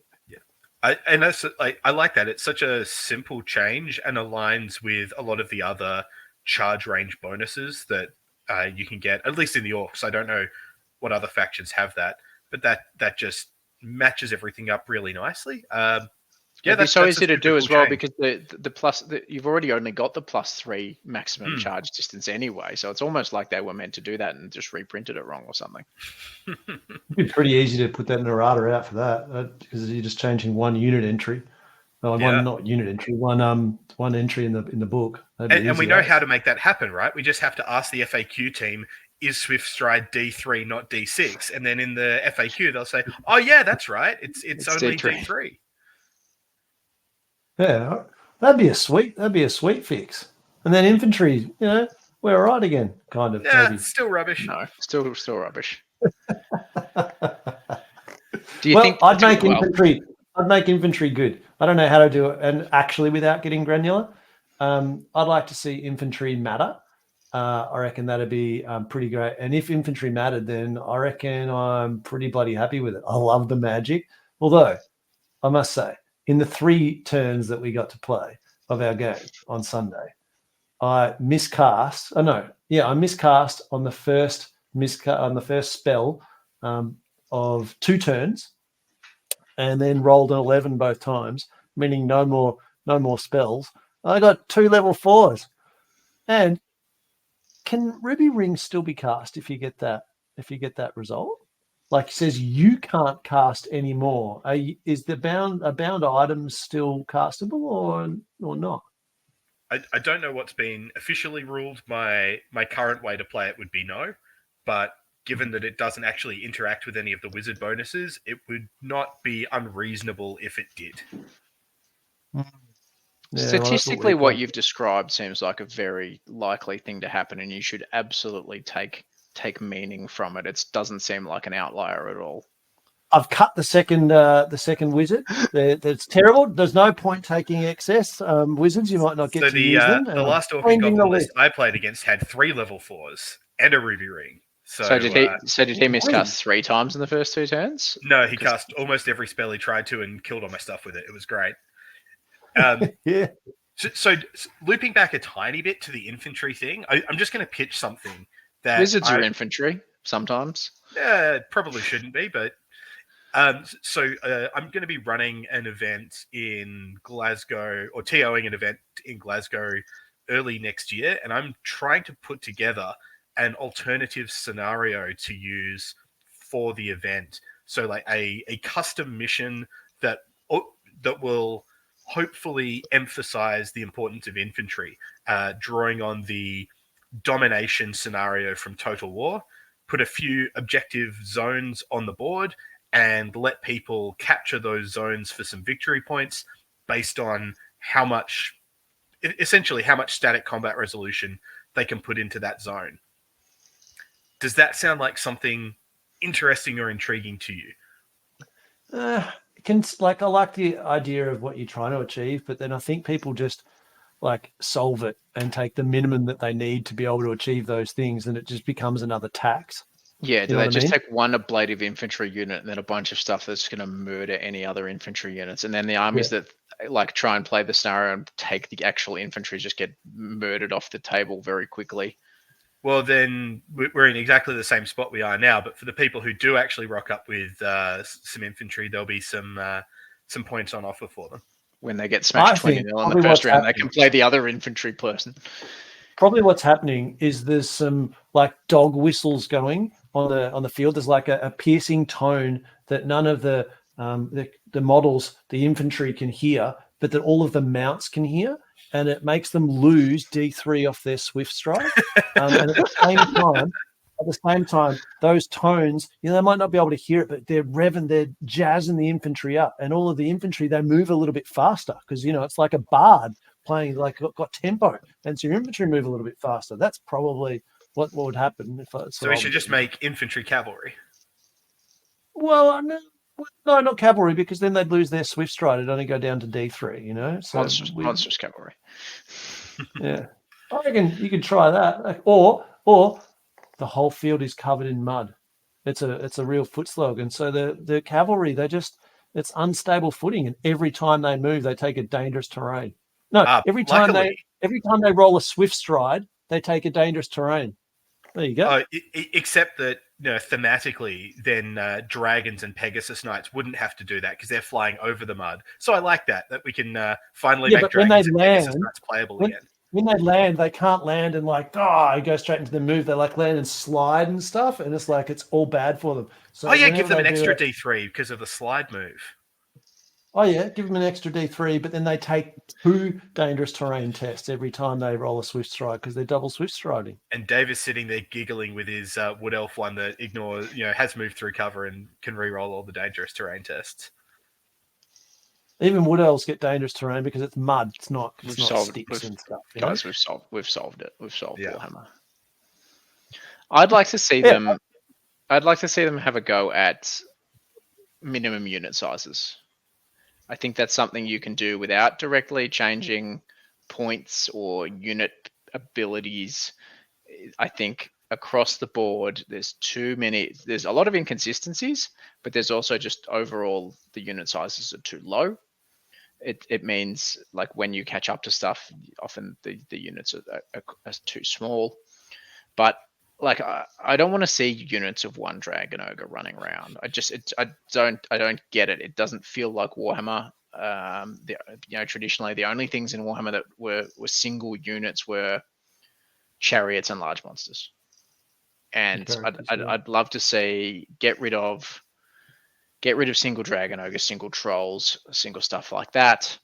C: I like that. It's such a simple change and aligns with a lot of the other charge range bonuses that you can get, at least in the orcs. I don't know what other factions have that, but that just matches everything up really nicely.
B: Yeah, that's so easy to do as well because you've already only got the +3 maximum charge distance anyway, so it's almost like they were meant to do that and just reprinted it wrong or something.
D: It'd be pretty easy to put that in errata out for that because you're just changing one unit entry. One entry in the book.
C: And we know how to make that happen, right? We just have to ask the FAQ team, is Swiftstride D3 not D6? And then in the FAQ they'll say, oh yeah, that's right. It's only D3.
D: Yeah, that'd be a sweet fix. And then infantry, we're all right again, kind of.
C: Yeah,
D: maybe.
C: Still rubbish.
B: No, still rubbish. Do you think
D: I'd make infantry good. I don't know how to do it, and actually without getting granular, I'd like to see infantry matter. I reckon that'd be pretty great. And if infantry mattered, then I reckon I'm pretty bloody happy with it. I love the magic, although I must say, in the 3 turns that we got to play of our game on Sunday, I miscast. I miscast on the first spell of 2 turns, and then rolled an 11 both times, meaning no more spells. I got 2 level 4s. And can Ruby Ring still be cast if you get that result? Like it says, you can't cast anymore. Is the bound items still castable or not?
C: I don't know what's been officially ruled. My current way to play it would be no, but given that it doesn't actually interact with any of the wizard bonuses, it would not be unreasonable if it did.
D: Yeah, well, that's
B: Statistically,
D: we
B: what
D: call-
B: you've described seems like a very likely thing to happen, and you should absolutely take meaning from it. It doesn't seem like an outlier at all.
D: I've cut the second wizard. That's terrible. There's no point taking excess wizards. You might not get
C: So
D: to use them.
C: the
D: And
C: last Orc and
D: changing the
C: Goblin list
D: list.
C: I played against had 3 level 4s and a Ruby Ring.
B: So did he? So did he
D: Really?
B: miscast 3 times in the first 2 turns?
C: No, he cast almost every spell he tried to and killed all my stuff with it. It was great.
D: Yeah.
C: So looping back a tiny bit to the infantry thing, I'm just going to pitch something that
B: Wizards are infantry sometimes.
C: Probably shouldn't be, but so I'm going to be running an event in Glasgow, or TOing an event in Glasgow early next year, and I'm trying to put together an alternative scenario to use for the event. So like a custom mission that will hopefully emphasize the importance of infantry, drawing on the domination scenario from Total War, put a few objective zones on the board, and let people capture those zones for some victory points based on essentially how much static combat resolution they can put into that zone. Does that sound like something interesting or intriguing to you?
D: I like the idea of what you're trying to achieve, but then I think people just like solve it and take the minimum that they need to be able to achieve those things, and it just becomes another tax.
B: Yeah, do
D: know
B: they
D: what I
B: just
D: mean?
B: take one ablative infantry unit and then a bunch of stuff that's going to murder any other infantry units, and then the armies that like try and play the scenario and take the actual infantry just get murdered off the table very quickly?
C: Well, then we're in exactly the same spot we are now. But for the people who do actually rock up with some infantry, there'll be some points on offer for them.
B: When they get smashed 20-0 in the first round, they can play the other infantry person.
D: Probably what's happening is there's some like dog whistles going on the field. There's like a piercing tone that none of the models, the infantry can hear, but that all of the mounts can hear, and it makes them lose D3 off their swift stride. And at the same time, those tones, they might not be able to hear it, but they're revving, they're jazzing the infantry up, and all of the infantry, they move a little bit faster because it's like a bard playing, like got tempo, and so your infantry move a little bit faster. That's probably what would happen.
C: So we should just make infantry cavalry.
D: Well, no, not cavalry, because then they'd lose their swift stride. It'd only go down to D3. So
B: monstrous cavalry.
D: Yeah, I reckon you could try that, or the whole field is covered in mud. It's a real foot slog, and so the cavalry, it's unstable footing, and every time they move, they take a dangerous terrain. No, every time they roll a swift stride, they take a dangerous terrain. There you go.
C: Except that thematically, then dragons and Pegasus Knights wouldn't have to do that because they're flying over the mud. So I like that we can finally make dragons and Pegasus Knights playable again.
D: When they land, they can't land and go straight into the move. They like land and slide and stuff, and it's like it's all bad for them. So
C: give them an extra D3 because of the slide move.
D: Oh yeah, give them an extra D3, but then they take 2 dangerous terrain tests every time they roll a swift stride because they're double swift striding.
C: And Dave is sitting there giggling with his Wood Elf one that ignores, has moved through cover and can re-roll all the dangerous terrain tests.
D: Even Wood Elves get dangerous terrain because it's mud. It's not sticks and stuff.
B: Guys, we've solved it. We've solved Warhammer. I'd like to see them. I'd like to see them have a go at minimum unit sizes. I think that's something you can do without directly changing points or unit abilities. I think across the board, there's a lot of inconsistencies, but there's also just overall the unit sizes are too low. It means like when you catch up to stuff, often the units are too small. But like I don't want to see units of 1 dragon ogre running around. I don't get it. It doesn't feel like Warhammer. Traditionally the only things in Warhammer that were single units were chariots and large monsters. And I'd love to see get rid of single dragon ogre, single trolls, single stuff like that,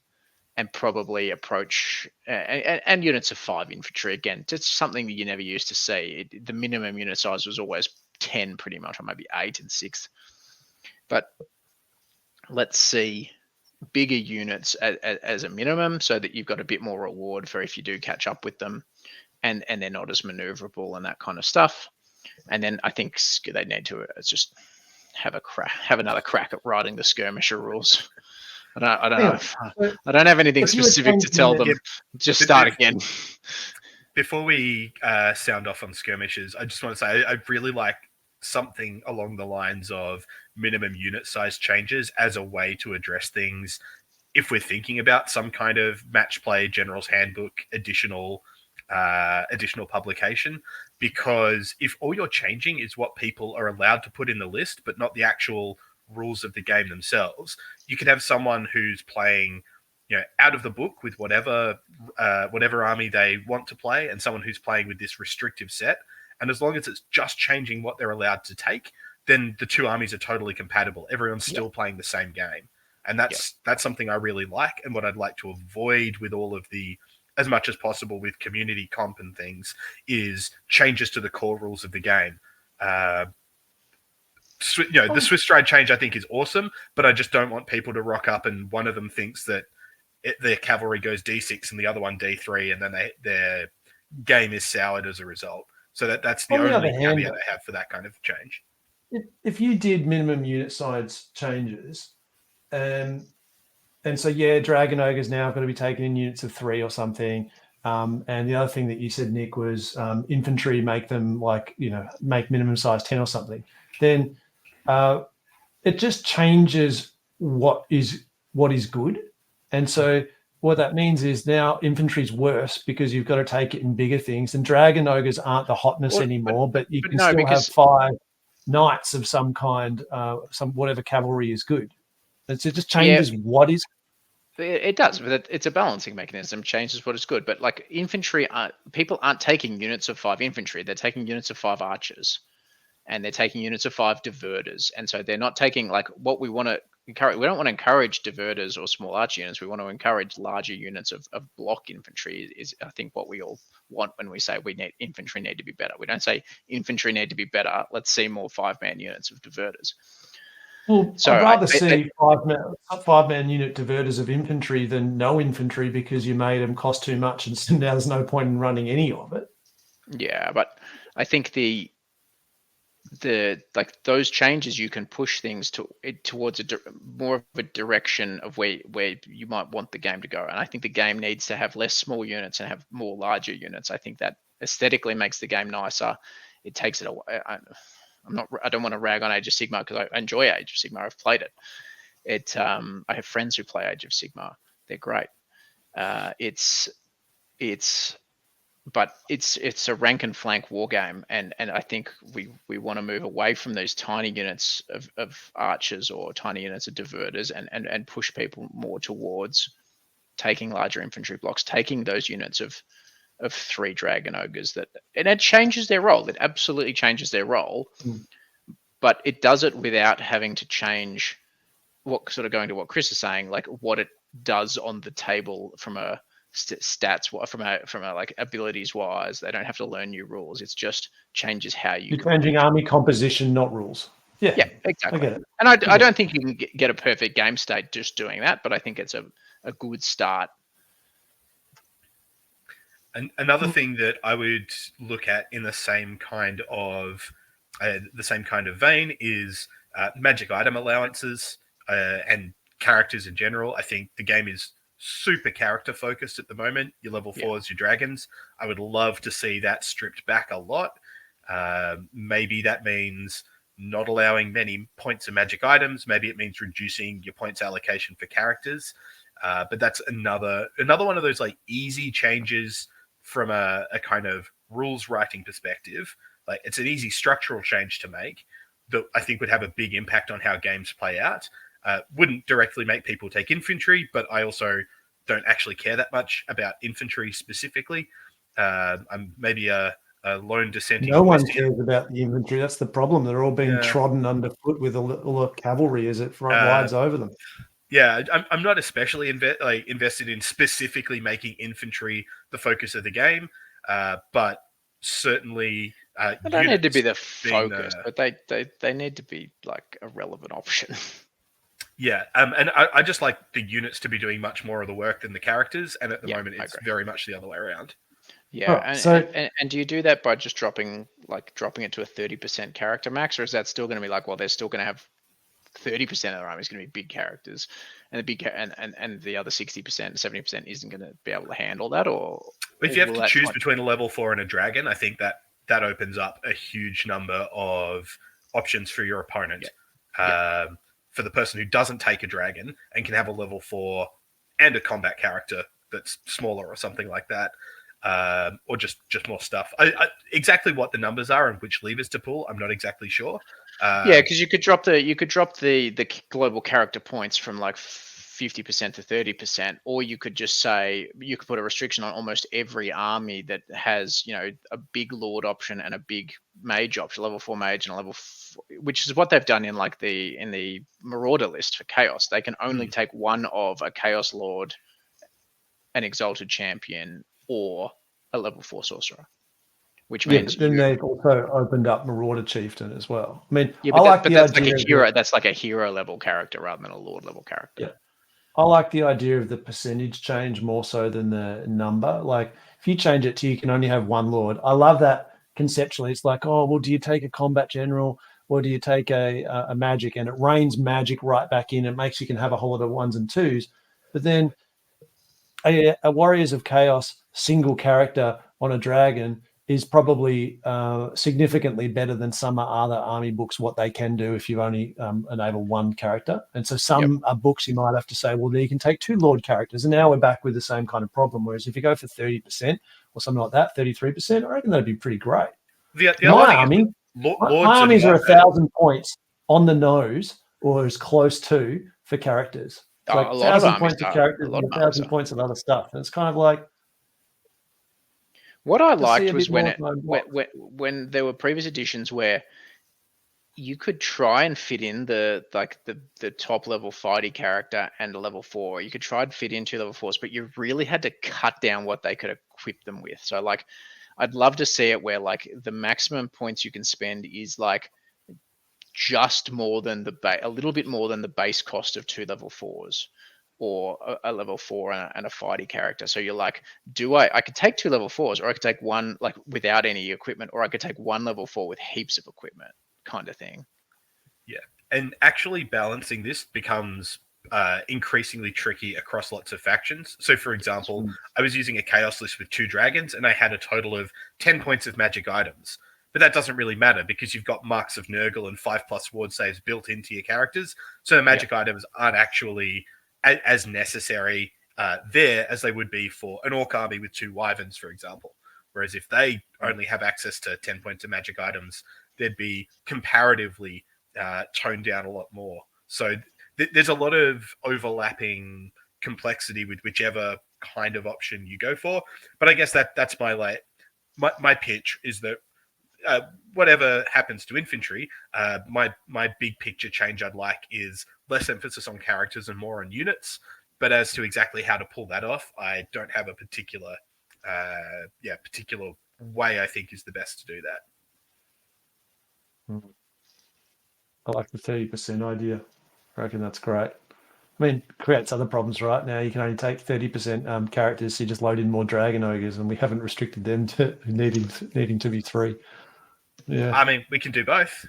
B: and probably approach and units of 5 infantry. Again, just something that you never used to see. The minimum unit size was always 10 pretty much, or maybe 8 and 6. But let's see bigger units as a minimum, so that you've got a bit more reward for if you do catch up with them, and they're not as maneuverable and that kind of stuff. And then I think they need to just have another crack at writing the skirmisher rules. I don't know. I don't have anything specific to tell them. Just start again.
C: Before we sound off on skirmishes, I just want to say I really like something along the lines of minimum unit size changes as a way to address things. If we're thinking about some kind of match play general's handbook additional publication, because if all you're changing is what people are allowed to put in the list, but not the actual rules of the game themselves, you could have someone who's playing, out of the book with whatever army they want to play, and someone who's playing with this restrictive set. And as long as it's just changing what they're allowed to take, then the two armies are totally compatible. Everyone's still playing the same game. And that's something I really like, and what I'd like to avoid with all of the, as much as possible with community comp and things, is changes to the core rules of the game. The swiftstride change I think is awesome, but I just don't want people to rock up and one of them thinks that their cavalry goes D6 and the other one D3, and then their game is soured as a result. So that's the only caveat I have for that kind of change.
D: If you did minimum unit size changes, and so Dragon Ogre's now going to be taken in units of 3 or something. And the other thing that you said, Nick, was infantry make them make minimum size 10 or something. Then it just changes what is good. And so what that means is now infantry's worse because you've got to take it in bigger things. And Dragon Ogres aren't the hotness anymore, but you can still have 5 knights of some kind, whatever cavalry is good. It just changes what is.
B: It does, but it's a balancing mechanism. Changes what is good, but like infantry, people aren't taking units of 5 infantry. They're taking units of 5 archers, and they're taking units of 5 diverters. And so they're not taking what we want to encourage. We don't want to encourage diverters or small archer units. We want to encourage larger units of block infantry. Is I think what we all want when we say infantry need to be better. We don't say infantry need to be better. Let's see more 5-man units of diverters.
D: Well, so I'd rather see 5-man unit diverters of infantry than no infantry, because you made them cost too much, and so now there's no point in running any of it.
B: Yeah, but I think those changes, you can push things towards more of a direction of where you might want the game to go. And I think the game needs to have less small units and have more larger units. I think that aesthetically makes the game nicer. It takes it away. I don't want to rag on Age of Sigmar because I enjoy Age of Sigmar. I've played it. I have friends who play Age of Sigmar. They're great. It's a rank and flank war game, and I think we want to move away from those tiny units of archers or tiny units of diverters and push people more towards taking larger infantry blocks, taking those units of 3 dragon ogres, and it changes their role. It absolutely changes their role, but it does it without having to change what, sort of going to what Chris is saying, like what it does on the table from a stats, from a like abilities wise. They don't have to learn new rules. It's just changes how
D: you're changing army composition, not rules. Yeah,
B: exactly.
D: I get it.
B: And I don't think you can get a perfect game state just doing that, but I think it's a good start.
C: And another thing that I would look at in the same kind of vein is magic item allowances and characters in general. I think the game is super character focused at the moment. Your level 4s, your dragons. I would love to see that stripped back a lot. Maybe that means not allowing many points of magic items. Maybe it means reducing your points allocation for characters. But that's another one of those like easy changes from a kind of rules writing perspective. Like, it's an easy structural change to make that I think would have a big impact on how games play out. Wouldn't directly make people take infantry, but I also don't actually care that much about infantry specifically. I'm maybe a lone dissenting.
D: No one cares about the infantry. That's the problem. They're all being trodden underfoot with all the cavalry as it rides over them.
C: Yeah, I'm not especially invested in specifically making infantry the focus of the game, but certainly
B: they don't need to be the focus, but they need to be like a relevant option.
C: Yeah, and I just like the units to be doing much more of the work than the characters, and at the moment
B: I
C: it's
B: agree.
C: very much the other way around.
B: Yeah,
D: Right,
B: and,
D: so-
B: and do you do that by just dropping it to a 30% character max, or is that still going to be like, well, they're still going to have 30% of their army is going to be big characters, and and the other 60%, 70% isn't going to be able to handle that, or
C: If you have
B: will
C: to
B: that
C: choose
B: kind-
C: between a level 4 and a dragon, I think that opens up a huge number of options for your opponent. For the person who doesn't take a dragon and can have a level 4 and a combat character that's smaller or something like that, or just more stuff. Exactly what the numbers are and which levers to pull, I'm not exactly sure.
B: Yeah, because you could drop the global character points from like 50% to 30%, or you could just say you could put a restriction on almost every army that has, you know, a big lord option and a big mage option, level 4 mage and a level 4, which is what they've done in like in the marauder list for chaos. They can only take one of a chaos lord, an exalted champion, or a level 4 sorcerer. Which means
D: but then they've also opened up Marauder Chieftain as well. I mean,
B: yeah,
D: I like the
B: that's
D: idea
B: like a hero. That's like a hero level character rather than a lord level character.
D: Yeah. I like the idea of the percentage change more so than the number. Like if you change it to you can only have one lord, I love that conceptually. It's like, oh well, do you take a combat general or do you take a magic? And it rains magic right back in. It makes you can have a whole lot of 1s and 2s. But then a Warriors of Chaos single character on a dragon is probably significantly better than some other army books, what they can do if you only enable one character. And so some books you might have to say, well, you can take 2 Lord characters. And now we're back with the same kind of problem. Whereas if you go for 30% or something like that, 33%, I reckon that'd be pretty great. My armies are 1,000 points on the nose or as close to for characters. It's like 1,000 points of characters and 1,000 points of other stuff. And it's kind of like,
B: what I liked was when there were previous editions where you could try and fit in the top level fighty character and a level 4. You could try and fit in 2 level 4s, but you really had to cut down what they could equip them with. So like, I'd love to see it where like the maximum points you can spend is like just more than a little bit more than the base cost of 2 level 4s. Or a level 4 and a fighty character. So you're like, I could take 2 level 4s, or I could take one like without any equipment, or I could take 1 level 4 with heaps of equipment, kind of thing.
C: Yeah, and actually balancing this becomes increasingly tricky across lots of factions. So, for example, I was using a chaos list with 2 dragons, and I had a total of 10 points of magic items. But that doesn't really matter because you've got Marks of Nurgle and 5+ ward saves built into your characters. So the magic items aren't actually as necessary there as they would be for an orc army with 2 wyverns, for example. Whereas if they only have access to 10 points of magic items, they'd be comparatively toned down a lot more. So there's a lot of overlapping complexity with whichever kind of option you go for. But I guess that's my pitch is that whatever happens to infantry, my big picture change I'd like is less emphasis on characters and more on units. But as to exactly how to pull that off, I don't have a particular way I think is the best to do that.
D: I like the 30% idea. I reckon that's great. I mean, creates other problems right now. You can only take 30% characters, so you just load in more dragon ogres, and we haven't restricted them to needing to be 3. Yeah.
C: I mean, we can do both.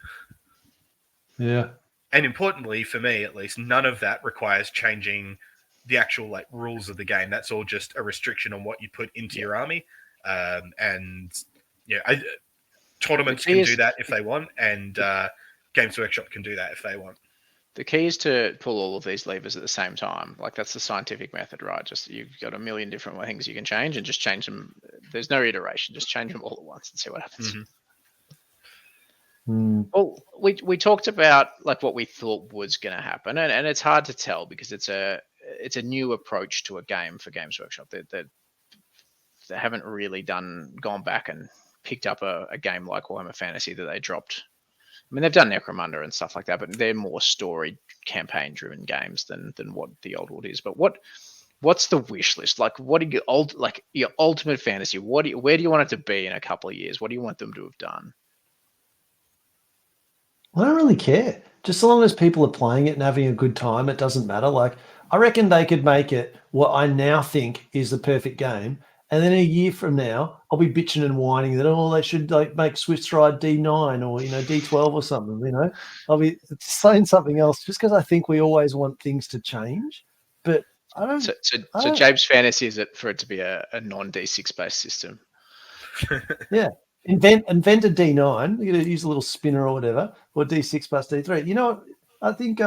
D: Yeah.
C: And importantly, for me at least, none of that requires changing the actual rules of the game. That's all just a restriction on what you put into your army. Tournaments can do that if they want, and Games Workshop can do that if they want.
B: The key is to pull all of these levers at the same time. Like that's the scientific method, right? Just you've got a million different things you can change, and just change them. There's no iteration. Just change them all at once and see what happens.
C: Mm-hmm.
B: Well, we talked about like what we thought was going to happen, and it's hard to tell because it's a new approach to a game for Games Workshop. They haven't really gone back and picked up a game like Warhammer Fantasy that they dropped. I mean, they've done Necromunda and stuff like that, but they're more story campaign driven games than what the Old World is. But what's the wish list? Like, what are your ultimate fantasy? Where do you want it to be in a couple of years? What do you want them to have done?
D: I don't really care. Just so long as people are playing it and having a good time, it doesn't matter. Like, I reckon they could make it what I now think is the perfect game. And then a year from now, I'll be bitching and whining that, oh, they should like make Swiftstride D9 or, D12 or something, I'll be saying something else just because I think we always want things to change. But I don't.
B: So Jabe's fantasy is it for it to be a non D6 based system.
D: Yeah. Invent a D9. You use a little spinner or whatever, or D6 plus D3. I think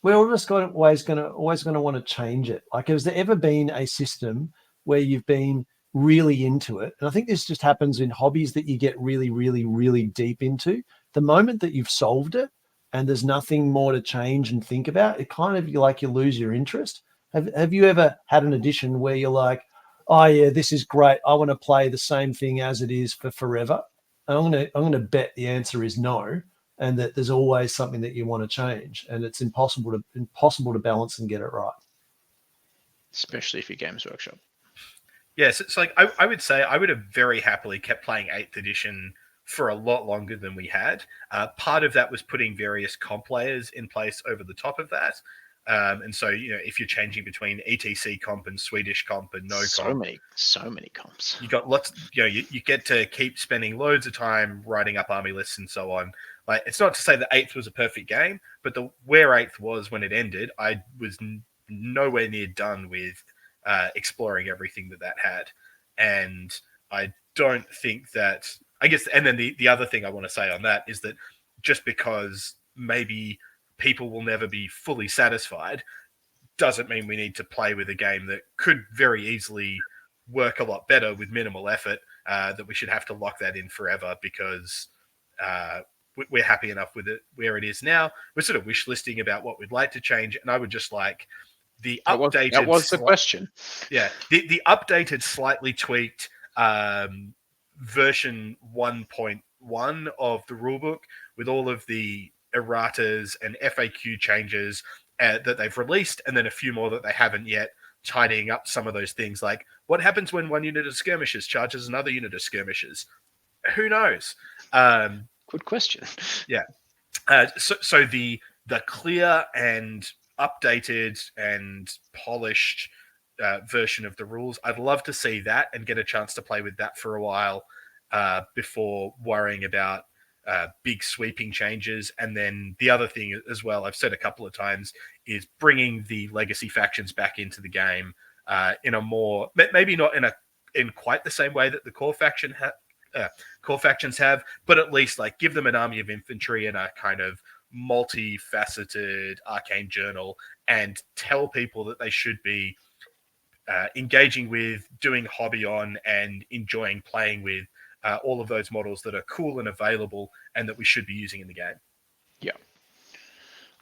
D: we're always going to want to change it. Like, has there ever been a system where you've been really into it? And I think this just happens in hobbies that you get really, really, really deep into. The moment that you've solved it and there's nothing more to change and think about, it kind of you lose your interest. Have you ever had an edition where you're like, oh yeah, this is great, I want to play the same thing as it is for forever? And I'm gonna bet the answer is no, and that there's always something that you want to change, and it's impossible to balance and get it right.
B: Especially if you're Games Workshop.
C: Yes, it's like I would say I would have very happily kept playing 8th edition for a lot longer than we had. Part of that was putting various comp layers in place over the top of that. And so, if you're changing between ETC comp and Swedish comp and no comp,
B: so many comps.
C: You got lots. You get to keep spending loads of time writing up army lists and so on. Like, it's not to say that 8th was a perfect game, but where 8th was when it ended, I was nowhere near done with exploring everything that had, and I don't think that. I guess, and then the other thing I want to say on that is that just because maybe people will never be fully satisfied doesn't mean we need to play with a game that could very easily work a lot better with minimal effort, that we should have to lock that in forever because we're happy enough with it where it is now. We're sort of wish listing about what we'd like to change, and I would just like the updated...
B: That was the question.
C: Yeah, the updated, slightly tweaked version 1.1 of the rulebook with all of the erratas and FAQ changes that they've released, and then a few more that they haven't yet, tidying up some of those things, like what happens when one unit of skirmishers charges another unit of skirmishers? Who knows?
B: Good question.
C: Yeah. So the clear and updated and polished version of the rules, I'd love to see that and get a chance to play with that for a while before worrying about big sweeping changes. And then the other thing as well, I've said a couple of times, is bringing the legacy factions back into the game in a more, maybe not in quite the same way that the core factions have, but at least like give them an army of infantry and a kind of multifaceted arcane journal, and tell people that they should be engaging with, doing hobby on, and enjoying playing with all of those models that are cool and available and that we should be using in the game.
B: Yeah.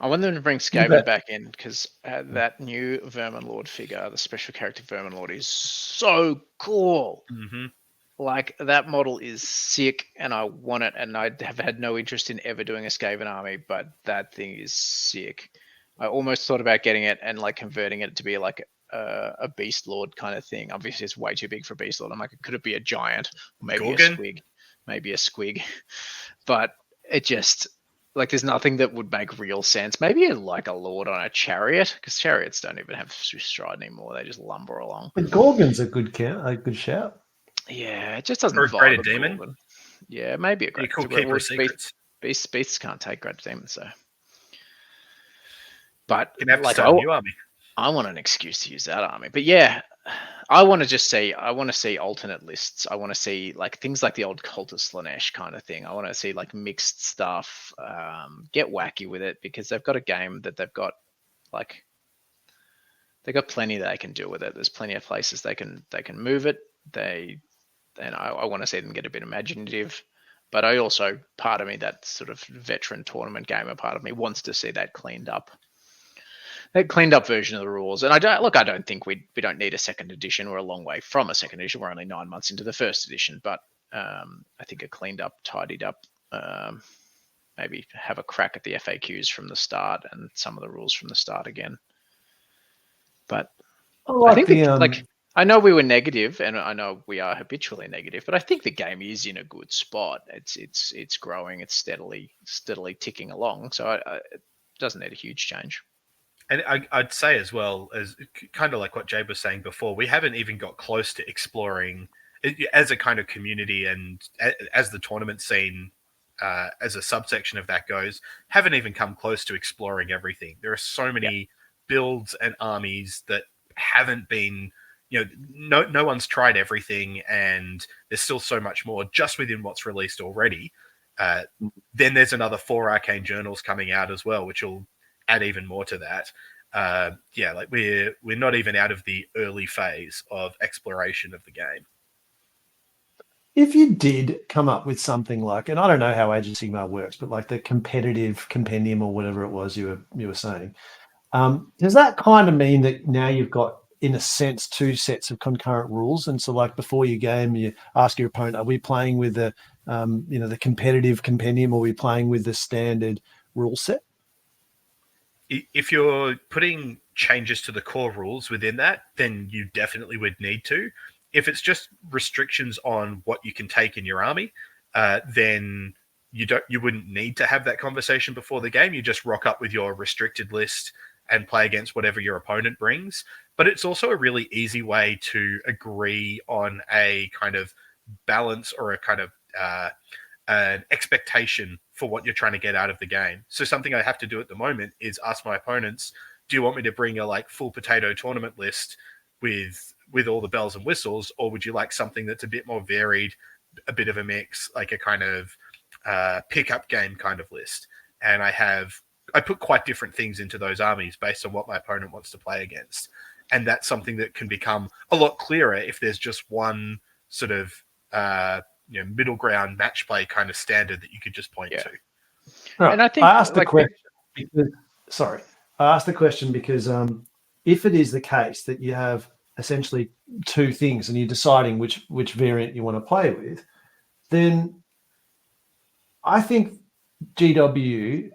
B: I want them to bring Skaven back in because that new Vermin Lord figure, the special character Vermin Lord, is so cool.
C: Mm-hmm.
B: Like, that model is sick and I want it, and I have had no interest in ever doing a Skaven army, but that thing is sick. I almost thought about getting it and like converting it to be like a Beast Lord kind of thing. Obviously, it's way too big for Beast Lord. I'm like, could it be a giant? Or maybe Gorgon? Maybe a squig. But it just, like, there's nothing that would make real sense. Maybe like a Lord on a chariot, because chariots don't even have swiftstride anymore. They just lumber along.
D: But Gorgon's a good shout.
B: Yeah, it just doesn't.
C: Or a greater demon.
B: Gorgon. Yeah, maybe a greater demon.
C: Keeper of secrets.
B: Beasts can't take greater demons, so. But
C: you can have to start a new army.
B: I want an excuse to use that army. But yeah, I want to see alternate lists. I want to see like things like the old Cultist Slanesh kind of thing. I want to see like mixed stuff. Get wacky with it, because they've got a game that they've got plenty that they can do with it. There's plenty of places they can move it. I want to see them get a bit imaginative. But I also, part of me, that sort of veteran tournament gamer part of me, wants to see that cleaned up. That cleaned up version of the rules. And I don't think we don't need a second edition. We're a long way from a second edition. We're only 9 months into the first edition, but I think a cleaned up, tidied up, maybe have a crack at the FAQs from the start and some of the rules from the start again. But I think I know we were negative, and I know we are habitually negative, but I think the game is in a good spot. It's growing. It's steadily ticking along. So it doesn't need a huge change.
C: And I'd say as well, as kind of like what Jabe was saying before, we haven't even got close to exploring as a kind of community, and as the tournament scene, as a subsection of that goes, haven't even come close to exploring everything. There are so many builds and armies that haven't been, no one's tried everything, and there's still so much more just within what's released already. Then there's another 4 Arcane journals coming out as well, which will add even more to that. Like we're not even out of the early phase of exploration of the game.
D: If you did come up with something like, and I don't know how Age of Sigmar works, but like the competitive compendium or whatever it was you were saying, does that kind of mean that now you've got, in a sense, 2 sets of concurrent rules? And so, like before your game, you ask your opponent, "Are we playing with the, the competitive compendium, or are we playing with the standard rule set?"
C: If you're putting changes to the core rules within that, then you definitely would need to. If it's just restrictions on what you can take in your army, then you wouldn't need to have that conversation before the game. You just rock up with your restricted list and play against whatever your opponent brings. But it's also a really easy way to agree on a kind of balance or a kind of an expectation for what you're trying to get out of the game. So something I have to do at the moment is ask my opponents, do you want me to bring a like full potato tournament list with all the bells and whistles, or would you like something that's a bit more varied, a bit of a mix, like a kind of pickup game kind of list? And I put quite different things into those armies based on what my opponent wants to play against. And that's something that can become a lot clearer if there's just one sort of middle ground match play kind of standard that you could just point to.
D: Right.
B: And I think
D: I asked the question because if it is the case that you have essentially 2 things and you're deciding which variant you want to play with, then I think GW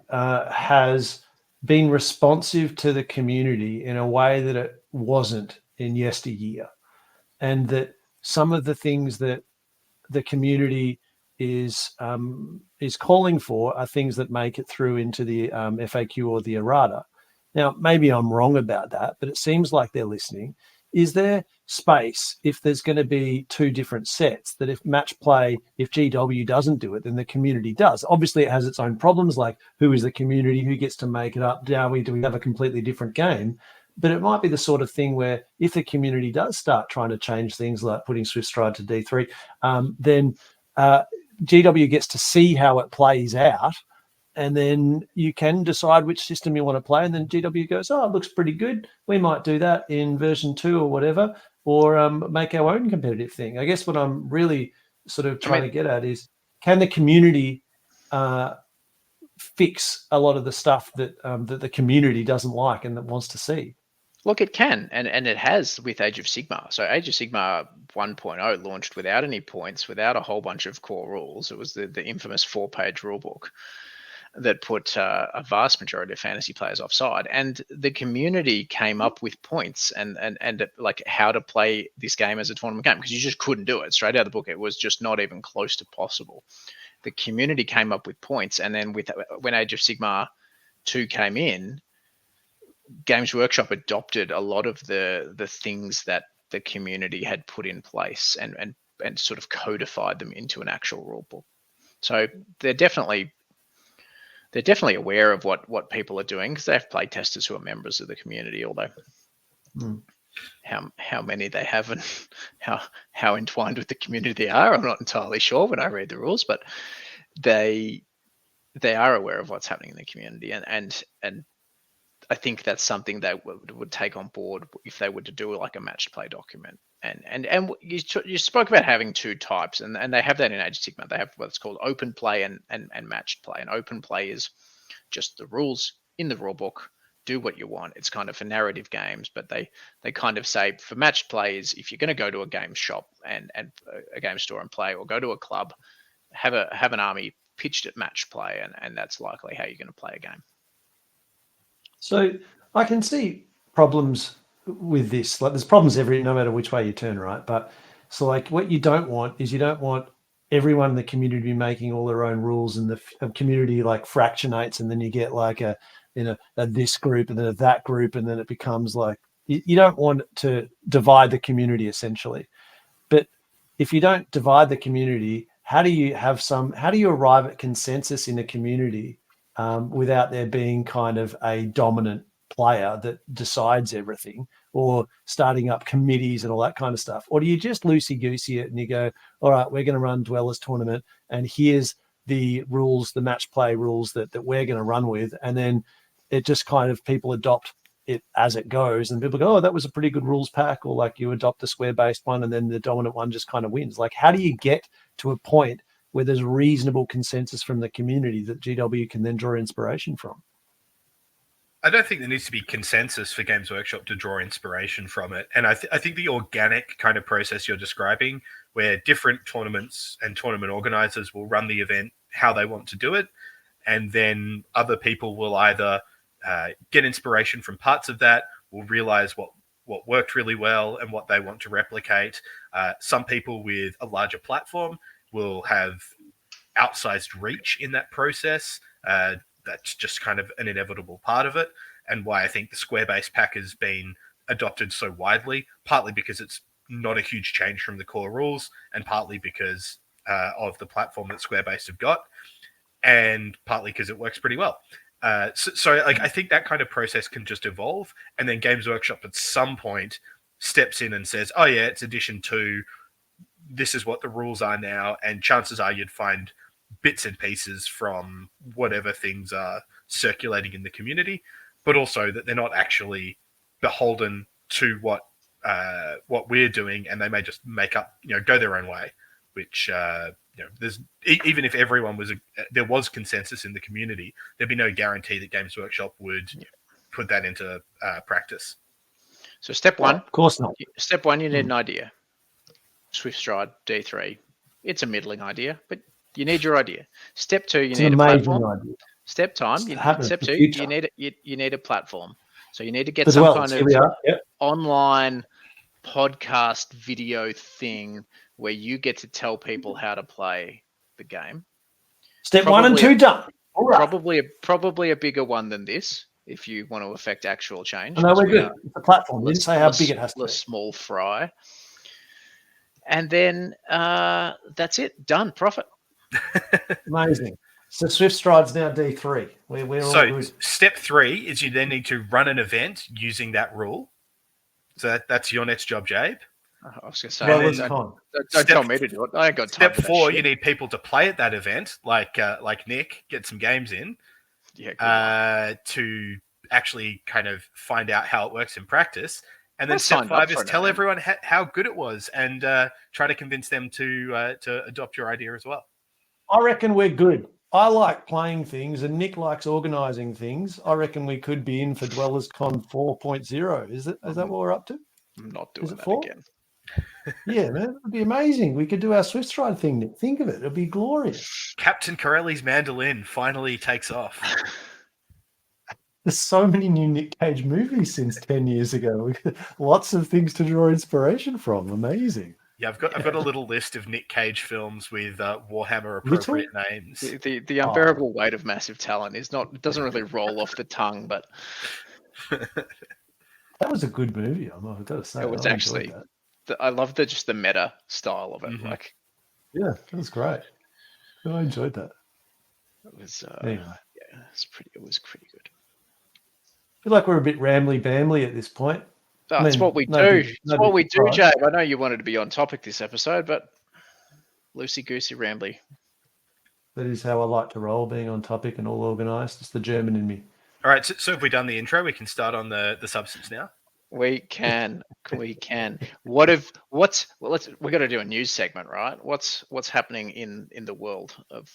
D: has been responsive to the community in a way that it wasn't in yesteryear, and that some of the things that the community is calling for are things that make it through into the FAQ or the errata. Now, maybe I'm wrong about that, but it seems like they're listening. Is there space, if there's going to be 2 different sets, that if match play, if GW doesn't do it, then the community does? Obviously, it has its own problems, like who is the community, who gets to make it up, do we have a completely different game? But it might be the sort of thing where if the community does start trying to change things like putting swiftstride to D3, then GW gets to see how it plays out, and then you can decide which system you want to play. And then GW goes, "Oh, it looks pretty good. We might do that in version 2 or whatever, or make our own competitive thing." I guess what I'm really sort of trying to get at is, can the community fix a lot of the stuff that that the community doesn't like and that wants to see?
B: Look, it can, and it has with Age of Sigmar. So Age of Sigmar 1.0 launched without any points, without a whole bunch of core rules. It was the infamous 4-page rulebook that put a vast majority of fantasy players offside, and the community came up with points and like how to play this game as a tournament game, because you just couldn't do it straight out of the book. It was just not even close to possible. The community came up with points, and then when Age of Sigmar 2 came in, Games Workshop adopted a lot of the things that the community had put in place and sort of codified them into an actual rule book. So they're definitely aware of what people are doing, because they have play testers who are members of the community, although how many they have and how entwined with the community they are, I'm not entirely sure when I read the rules, but they are aware of what's happening in the community, and I think that's something they would take on board if they were to do like a matched play document. And you spoke about having 2 types, and they have that in Age of Sigmar. They have what's called open play and matched play. And open play is just the rules in the rule book, do what you want. It's kind of for narrative games, but they kind of say for matched play is if you're going to go to a game shop and a game store and play, or go to a club, have an army pitched at matched play, and that's likely how you're going to play a game.
D: So I can see problems with this. Like, there's problems no matter which way you turn, right? But so, like, what you don't want is everyone in the community to be making all their own rules, and the community like fractionates, and then you get like a this group and then a that group, and then it becomes like you don't want to divide the community essentially. But if you don't divide the community, how do you arrive at consensus in a community without there being kind of a dominant player that decides everything, or starting up committees and all that kind of stuff? Or do you just loosey-goosey it and you go, all right, we're going to run Dwellers Tournament, and here's the rules, the match play rules that we're going to run with, and then it just kind of people adopt it as it goes, and people go, oh, that was a pretty good rules pack, or like you adopt the square-based one and then the dominant one just kind of wins. Like, how do you get to a point where there's reasonable consensus from the community that GW can then draw inspiration from?
C: I don't think there needs to be consensus for Games Workshop to draw inspiration from it. And I think the organic kind of process you're describing, where different tournaments and tournament organizers will run the event how they want to do it, and then other people will either get inspiration from parts of that, will realize what worked really well and what they want to replicate. Some people with a larger platform will have outsized reach in that process. That's just kind of an inevitable part of it, and why I think the square-based pack has been adopted so widely, partly because it's not a huge change from the core rules, and partly because of the platform that square-based have got, and partly because it works pretty well. So I think that kind of process can just evolve, and then Games Workshop at some point steps in and says, oh yeah, it's edition 2, this is what the rules are now, and chances are you'd find bits and pieces from whatever things are circulating in the community, but also that they're not actually beholden to what we're doing, and they may just make up, go their own way, which there's even if everyone there was consensus in the community, there'd be no guarantee that Games Workshop would put that into practice.
B: So step one,
D: of course not.
B: Step one, you need an idea. Swiftstride D3. It's a middling idea, but you need your idea. Step two, you need a platform.
D: Idea.
B: Step two, you need a platform. So you need to get some kind of online podcast video thing where you get to tell people how to play the game.
D: Step 1 and 2 done. All right.
B: Probably a bigger one than this if you want to affect actual change.
D: No, we're good. It's a platform. You didn't say how big it has to be.
B: A small fry. And then that's it. Done. Profit.
D: Amazing. So Swiftstride's now D3. We're all good.
C: Step 3 is you then need to run an event using that rule. So that's your next job, Jabe.
B: I was going to say,
D: don't
B: tell me to do it. I ain't got time.
C: Step 4, you need people to play at that event, like Nick, get some games in, to actually kind of find out how it works in practice. And then step 5 is tell everyone how good it was, and try to convince them to adopt your idea as well.
D: I reckon we're good. I like playing things, and Nick likes organising things. I reckon we could be in for Dwellers Con 4.0. Is that what we're up to?
B: I'm not doing that
D: 4?
B: again.
D: Yeah, man, it'd be amazing. We could do our Swiftstride thing, Nick. Think of it. It'd be glorious.
C: Captain Corelli's mandolin finally takes off.
D: There's so many new Nick Cage movies since 10 years ago. Lots of things to draw inspiration from. Amazing.
C: Yeah, I've got a little list of Nick Cage films with Warhammer appropriate names.
B: The unbearable weight of massive talent it doesn't really roll off the tongue, but
D: that was a good movie. I've got to say,
B: it was actually. I love just the meta style of it.
C: Mm-hmm.
D: Yeah, that was great. I enjoyed that.
B: It was
D: anyway.
B: Yeah, it was pretty good.
D: I feel like we're a bit rambly-bambly at this point.
B: That's what we do. That's what we do, Jabe. I know you wanted to be on topic this episode, but loosey-goosey rambly.
D: That is how I like to roll, being on topic and all organised. It's the German in me.
C: All right, so have we done the intro? We can start on the substance now.
B: We can. We can. We're going to do a news segment, right? What's happening in the world of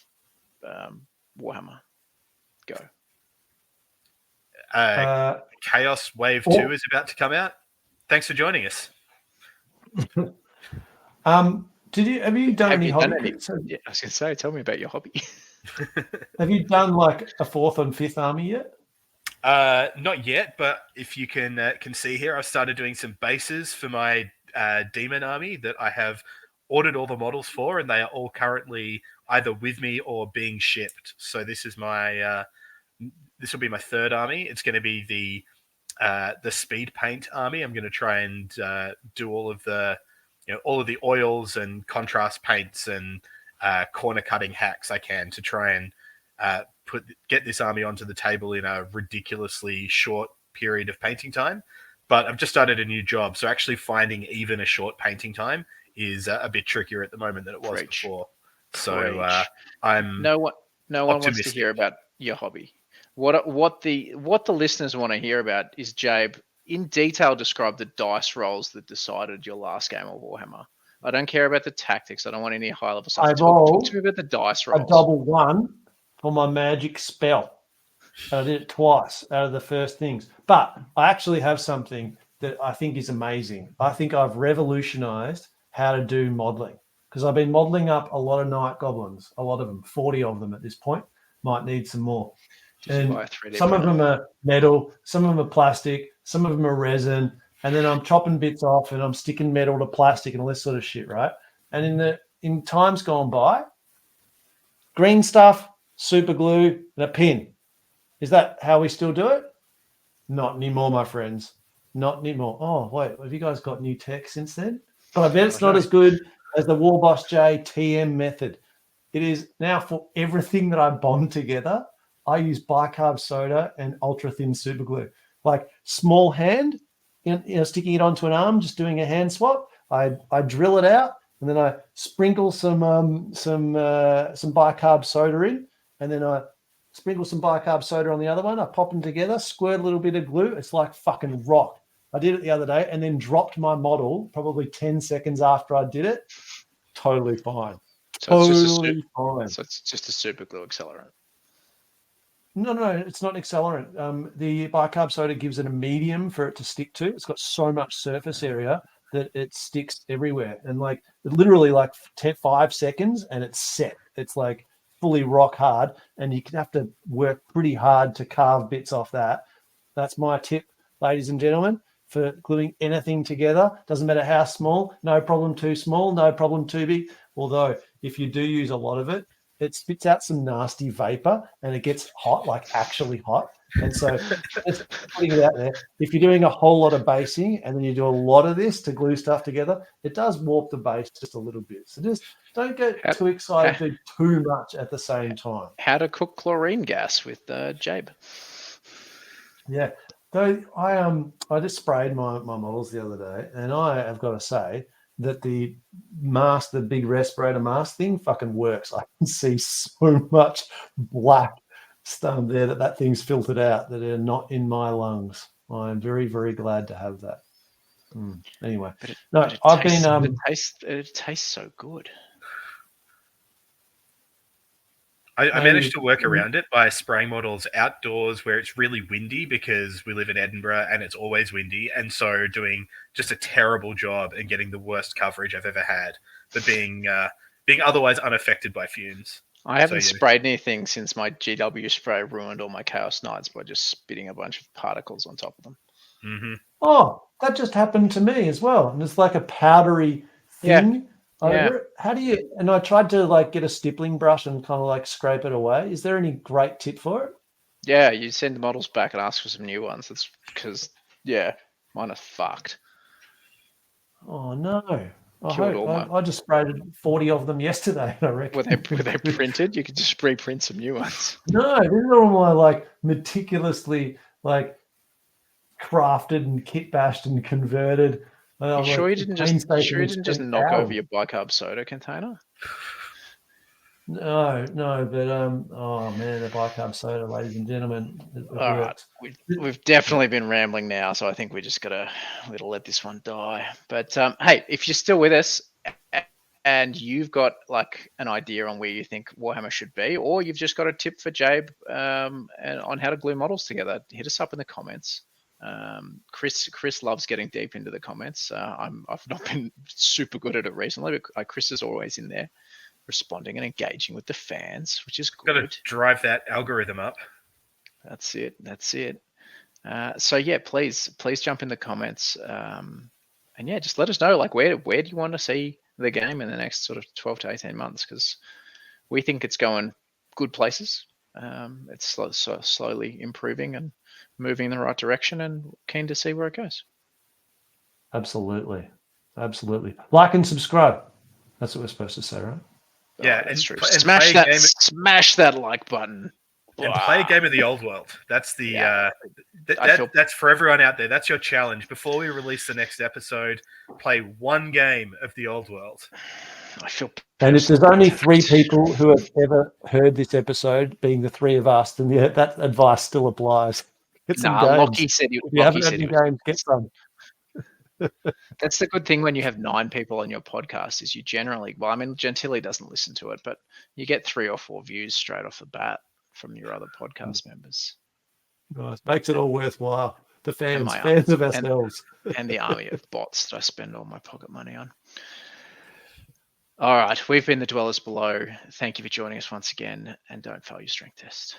B: Warhammer? Go.
C: Chaos Wave 2 is about to come out. Thanks for joining us.
D: Have you done any hobby?
B: I was going to say, tell me about your hobby.
D: Have you done like a 4th and 5th army yet?
C: Not yet, but if you can see here, I've started doing some bases for my demon army that I have ordered all the models for, and they are all currently either with me or being shipped. So this is my this will be my third army. It's going to be the speed paint army. I'm going to try and do all of the all of the oils and contrast paints and corner cutting hacks I can to try and get this army onto the table in a ridiculously short period of painting time. But I've just started a new job, so actually finding even a short painting time is a bit trickier at the moment than it was before. So I'm
B: no one wants to hear about your hobby. What the listeners want to hear about is Jabe in detail describe the dice rolls that decided your last game of Warhammer. I don't care about the tactics. I don't want any high level stuff. Talk to me about the dice rolls.
D: A double one for my magic spell. I did it twice out of the first things. But I actually have something that I think is amazing. I think I've revolutionized how to do modeling because I've been modeling up a lot of night goblins, a lot of them, 40 of them at this point. Might need some more. And some of them are metal, some of them are plastic, some of them are resin, and then I'm chopping bits off and I'm sticking metal to plastic and all this sort of shit, right? And in times gone by, green stuff, super glue, and a pin. Is that how we still do it? Not anymore, my friends. Not anymore. Oh, wait, have you guys got new tech since then? But I bet it's not as good as the Warboss J TM method. It is now for everything that I bond together. I use bicarb soda and ultra thin super glue. Like small hand, sticking it onto an arm, just doing a hand swap. I drill it out and then I sprinkle some bicarb soda in, and then I sprinkle some bicarb soda on the other one. I pop them together, squirt a little bit of glue. It's like fucking rock. I did it the other day and then dropped my model probably 10 seconds after I did it. Totally fine.
B: So
D: totally fine.
B: So it's just a super glue accelerant.
D: No, it's not an accelerant. The bicarb soda gives it a medium for it to stick to. It's got so much surface area that it sticks everywhere. And like literally like 5 seconds and it's set. It's like fully rock hard, and you can have to work pretty hard to carve bits off that. That's my tip, ladies and gentlemen, for gluing anything together. Doesn't matter how small, no problem too small, no problem too big. Although if you do use a lot of it, it spits out some nasty vapor and it gets hot, like actually hot. And so just putting it out there, if you're doing a whole lot of basing and then you do a lot of this to glue stuff together, it does warp the base just a little bit. So just don't get too excited to do too much at the same time.
B: How to cook chlorine gas with Jabe.
D: Yeah. Though I just sprayed my models the other day, and I have got to say that the mask, the big respirator mask thing fucking works. I can see so much black stuff there that thing's filtered out that are not in my lungs. I'm very, very glad to have that. Anyway,
B: it tastes so good.
C: I managed to work around it by spraying models outdoors where it's really windy because we live in Edinburgh and it's always windy. And so doing just a terrible job and getting the worst coverage I've ever had, but being otherwise unaffected by fumes.
B: I haven't sprayed anything since my GW spray ruined all my Chaos Knights by just spitting a bunch of particles on top of them.
C: Mm-hmm.
D: Oh, that just happened to me as well. And it's like a powdery thing.
B: Yeah.
D: How do you? And I tried to like get a stippling brush and kind of like scrape it away. Is there any great tip for it?
B: Yeah, you send the models back and ask for some new ones. That's because mine are fucked.
D: Oh no! I just sprayed 40 of them yesterday. I reckon.
B: Were they printed? You could just reprint some new ones.
D: No, these are all my like meticulously like crafted and kit bashed and converted.
B: You sure you didn't just knock over your bicarb soda container?
D: No, but oh man, the bicarb soda, ladies and gentlemen.
B: All right, we've definitely been rambling now, so I think we just gotta let this one die. But hey, if you're still with us and you've got like an idea on where you think Warhammer should be, or you've just got a tip for Jabe and on how to glue models together, hit us up in the comments. Chris loves getting deep into the comments. I've not been super good at it recently, but Chris is always in there responding and engaging with the fans, which is good.
C: Got to drive that algorithm up.
B: That's it. So yeah, please jump in the comments, and yeah, just let us know like where do you want to see the game in the next sort of 12 to 18 months, because we think it's going good places. It's slowly improving and moving in the right direction, and keen to see where it goes.
D: Absolutely. Like and subscribe. That's what we're supposed to say, right?
C: Yeah,
B: that's
C: and
B: true.
C: and
B: Smash
C: play a
B: that,
C: game-
B: smash that like button.
C: And play a game of the old world. That's the
B: Yeah. I feel-
C: that's for everyone out there. That's your challenge. Before we release the next episode, play one game of the old world.
B: I feel.
D: And if there's only 3
B: attacked.
D: people who have ever heard this episode, being the 3 of us, then that advice still applies. Get some
B: Nah,
D: games.
B: Lockie said it.
D: If you haven't had any games, get some.
B: That's the good thing when you have 9 people on your podcast is you generally, well, I mean, Gentili doesn't listen to it, but you get 3 or 4 views straight off the bat from your other podcast members.
D: Nice. Makes it all worthwhile. The fans
B: my
D: of ourselves.
B: And the army of bots that I spend all my pocket money on. All right, we've been the Dwellers Below. Thank you for joining us once again, and don't fail your strength test.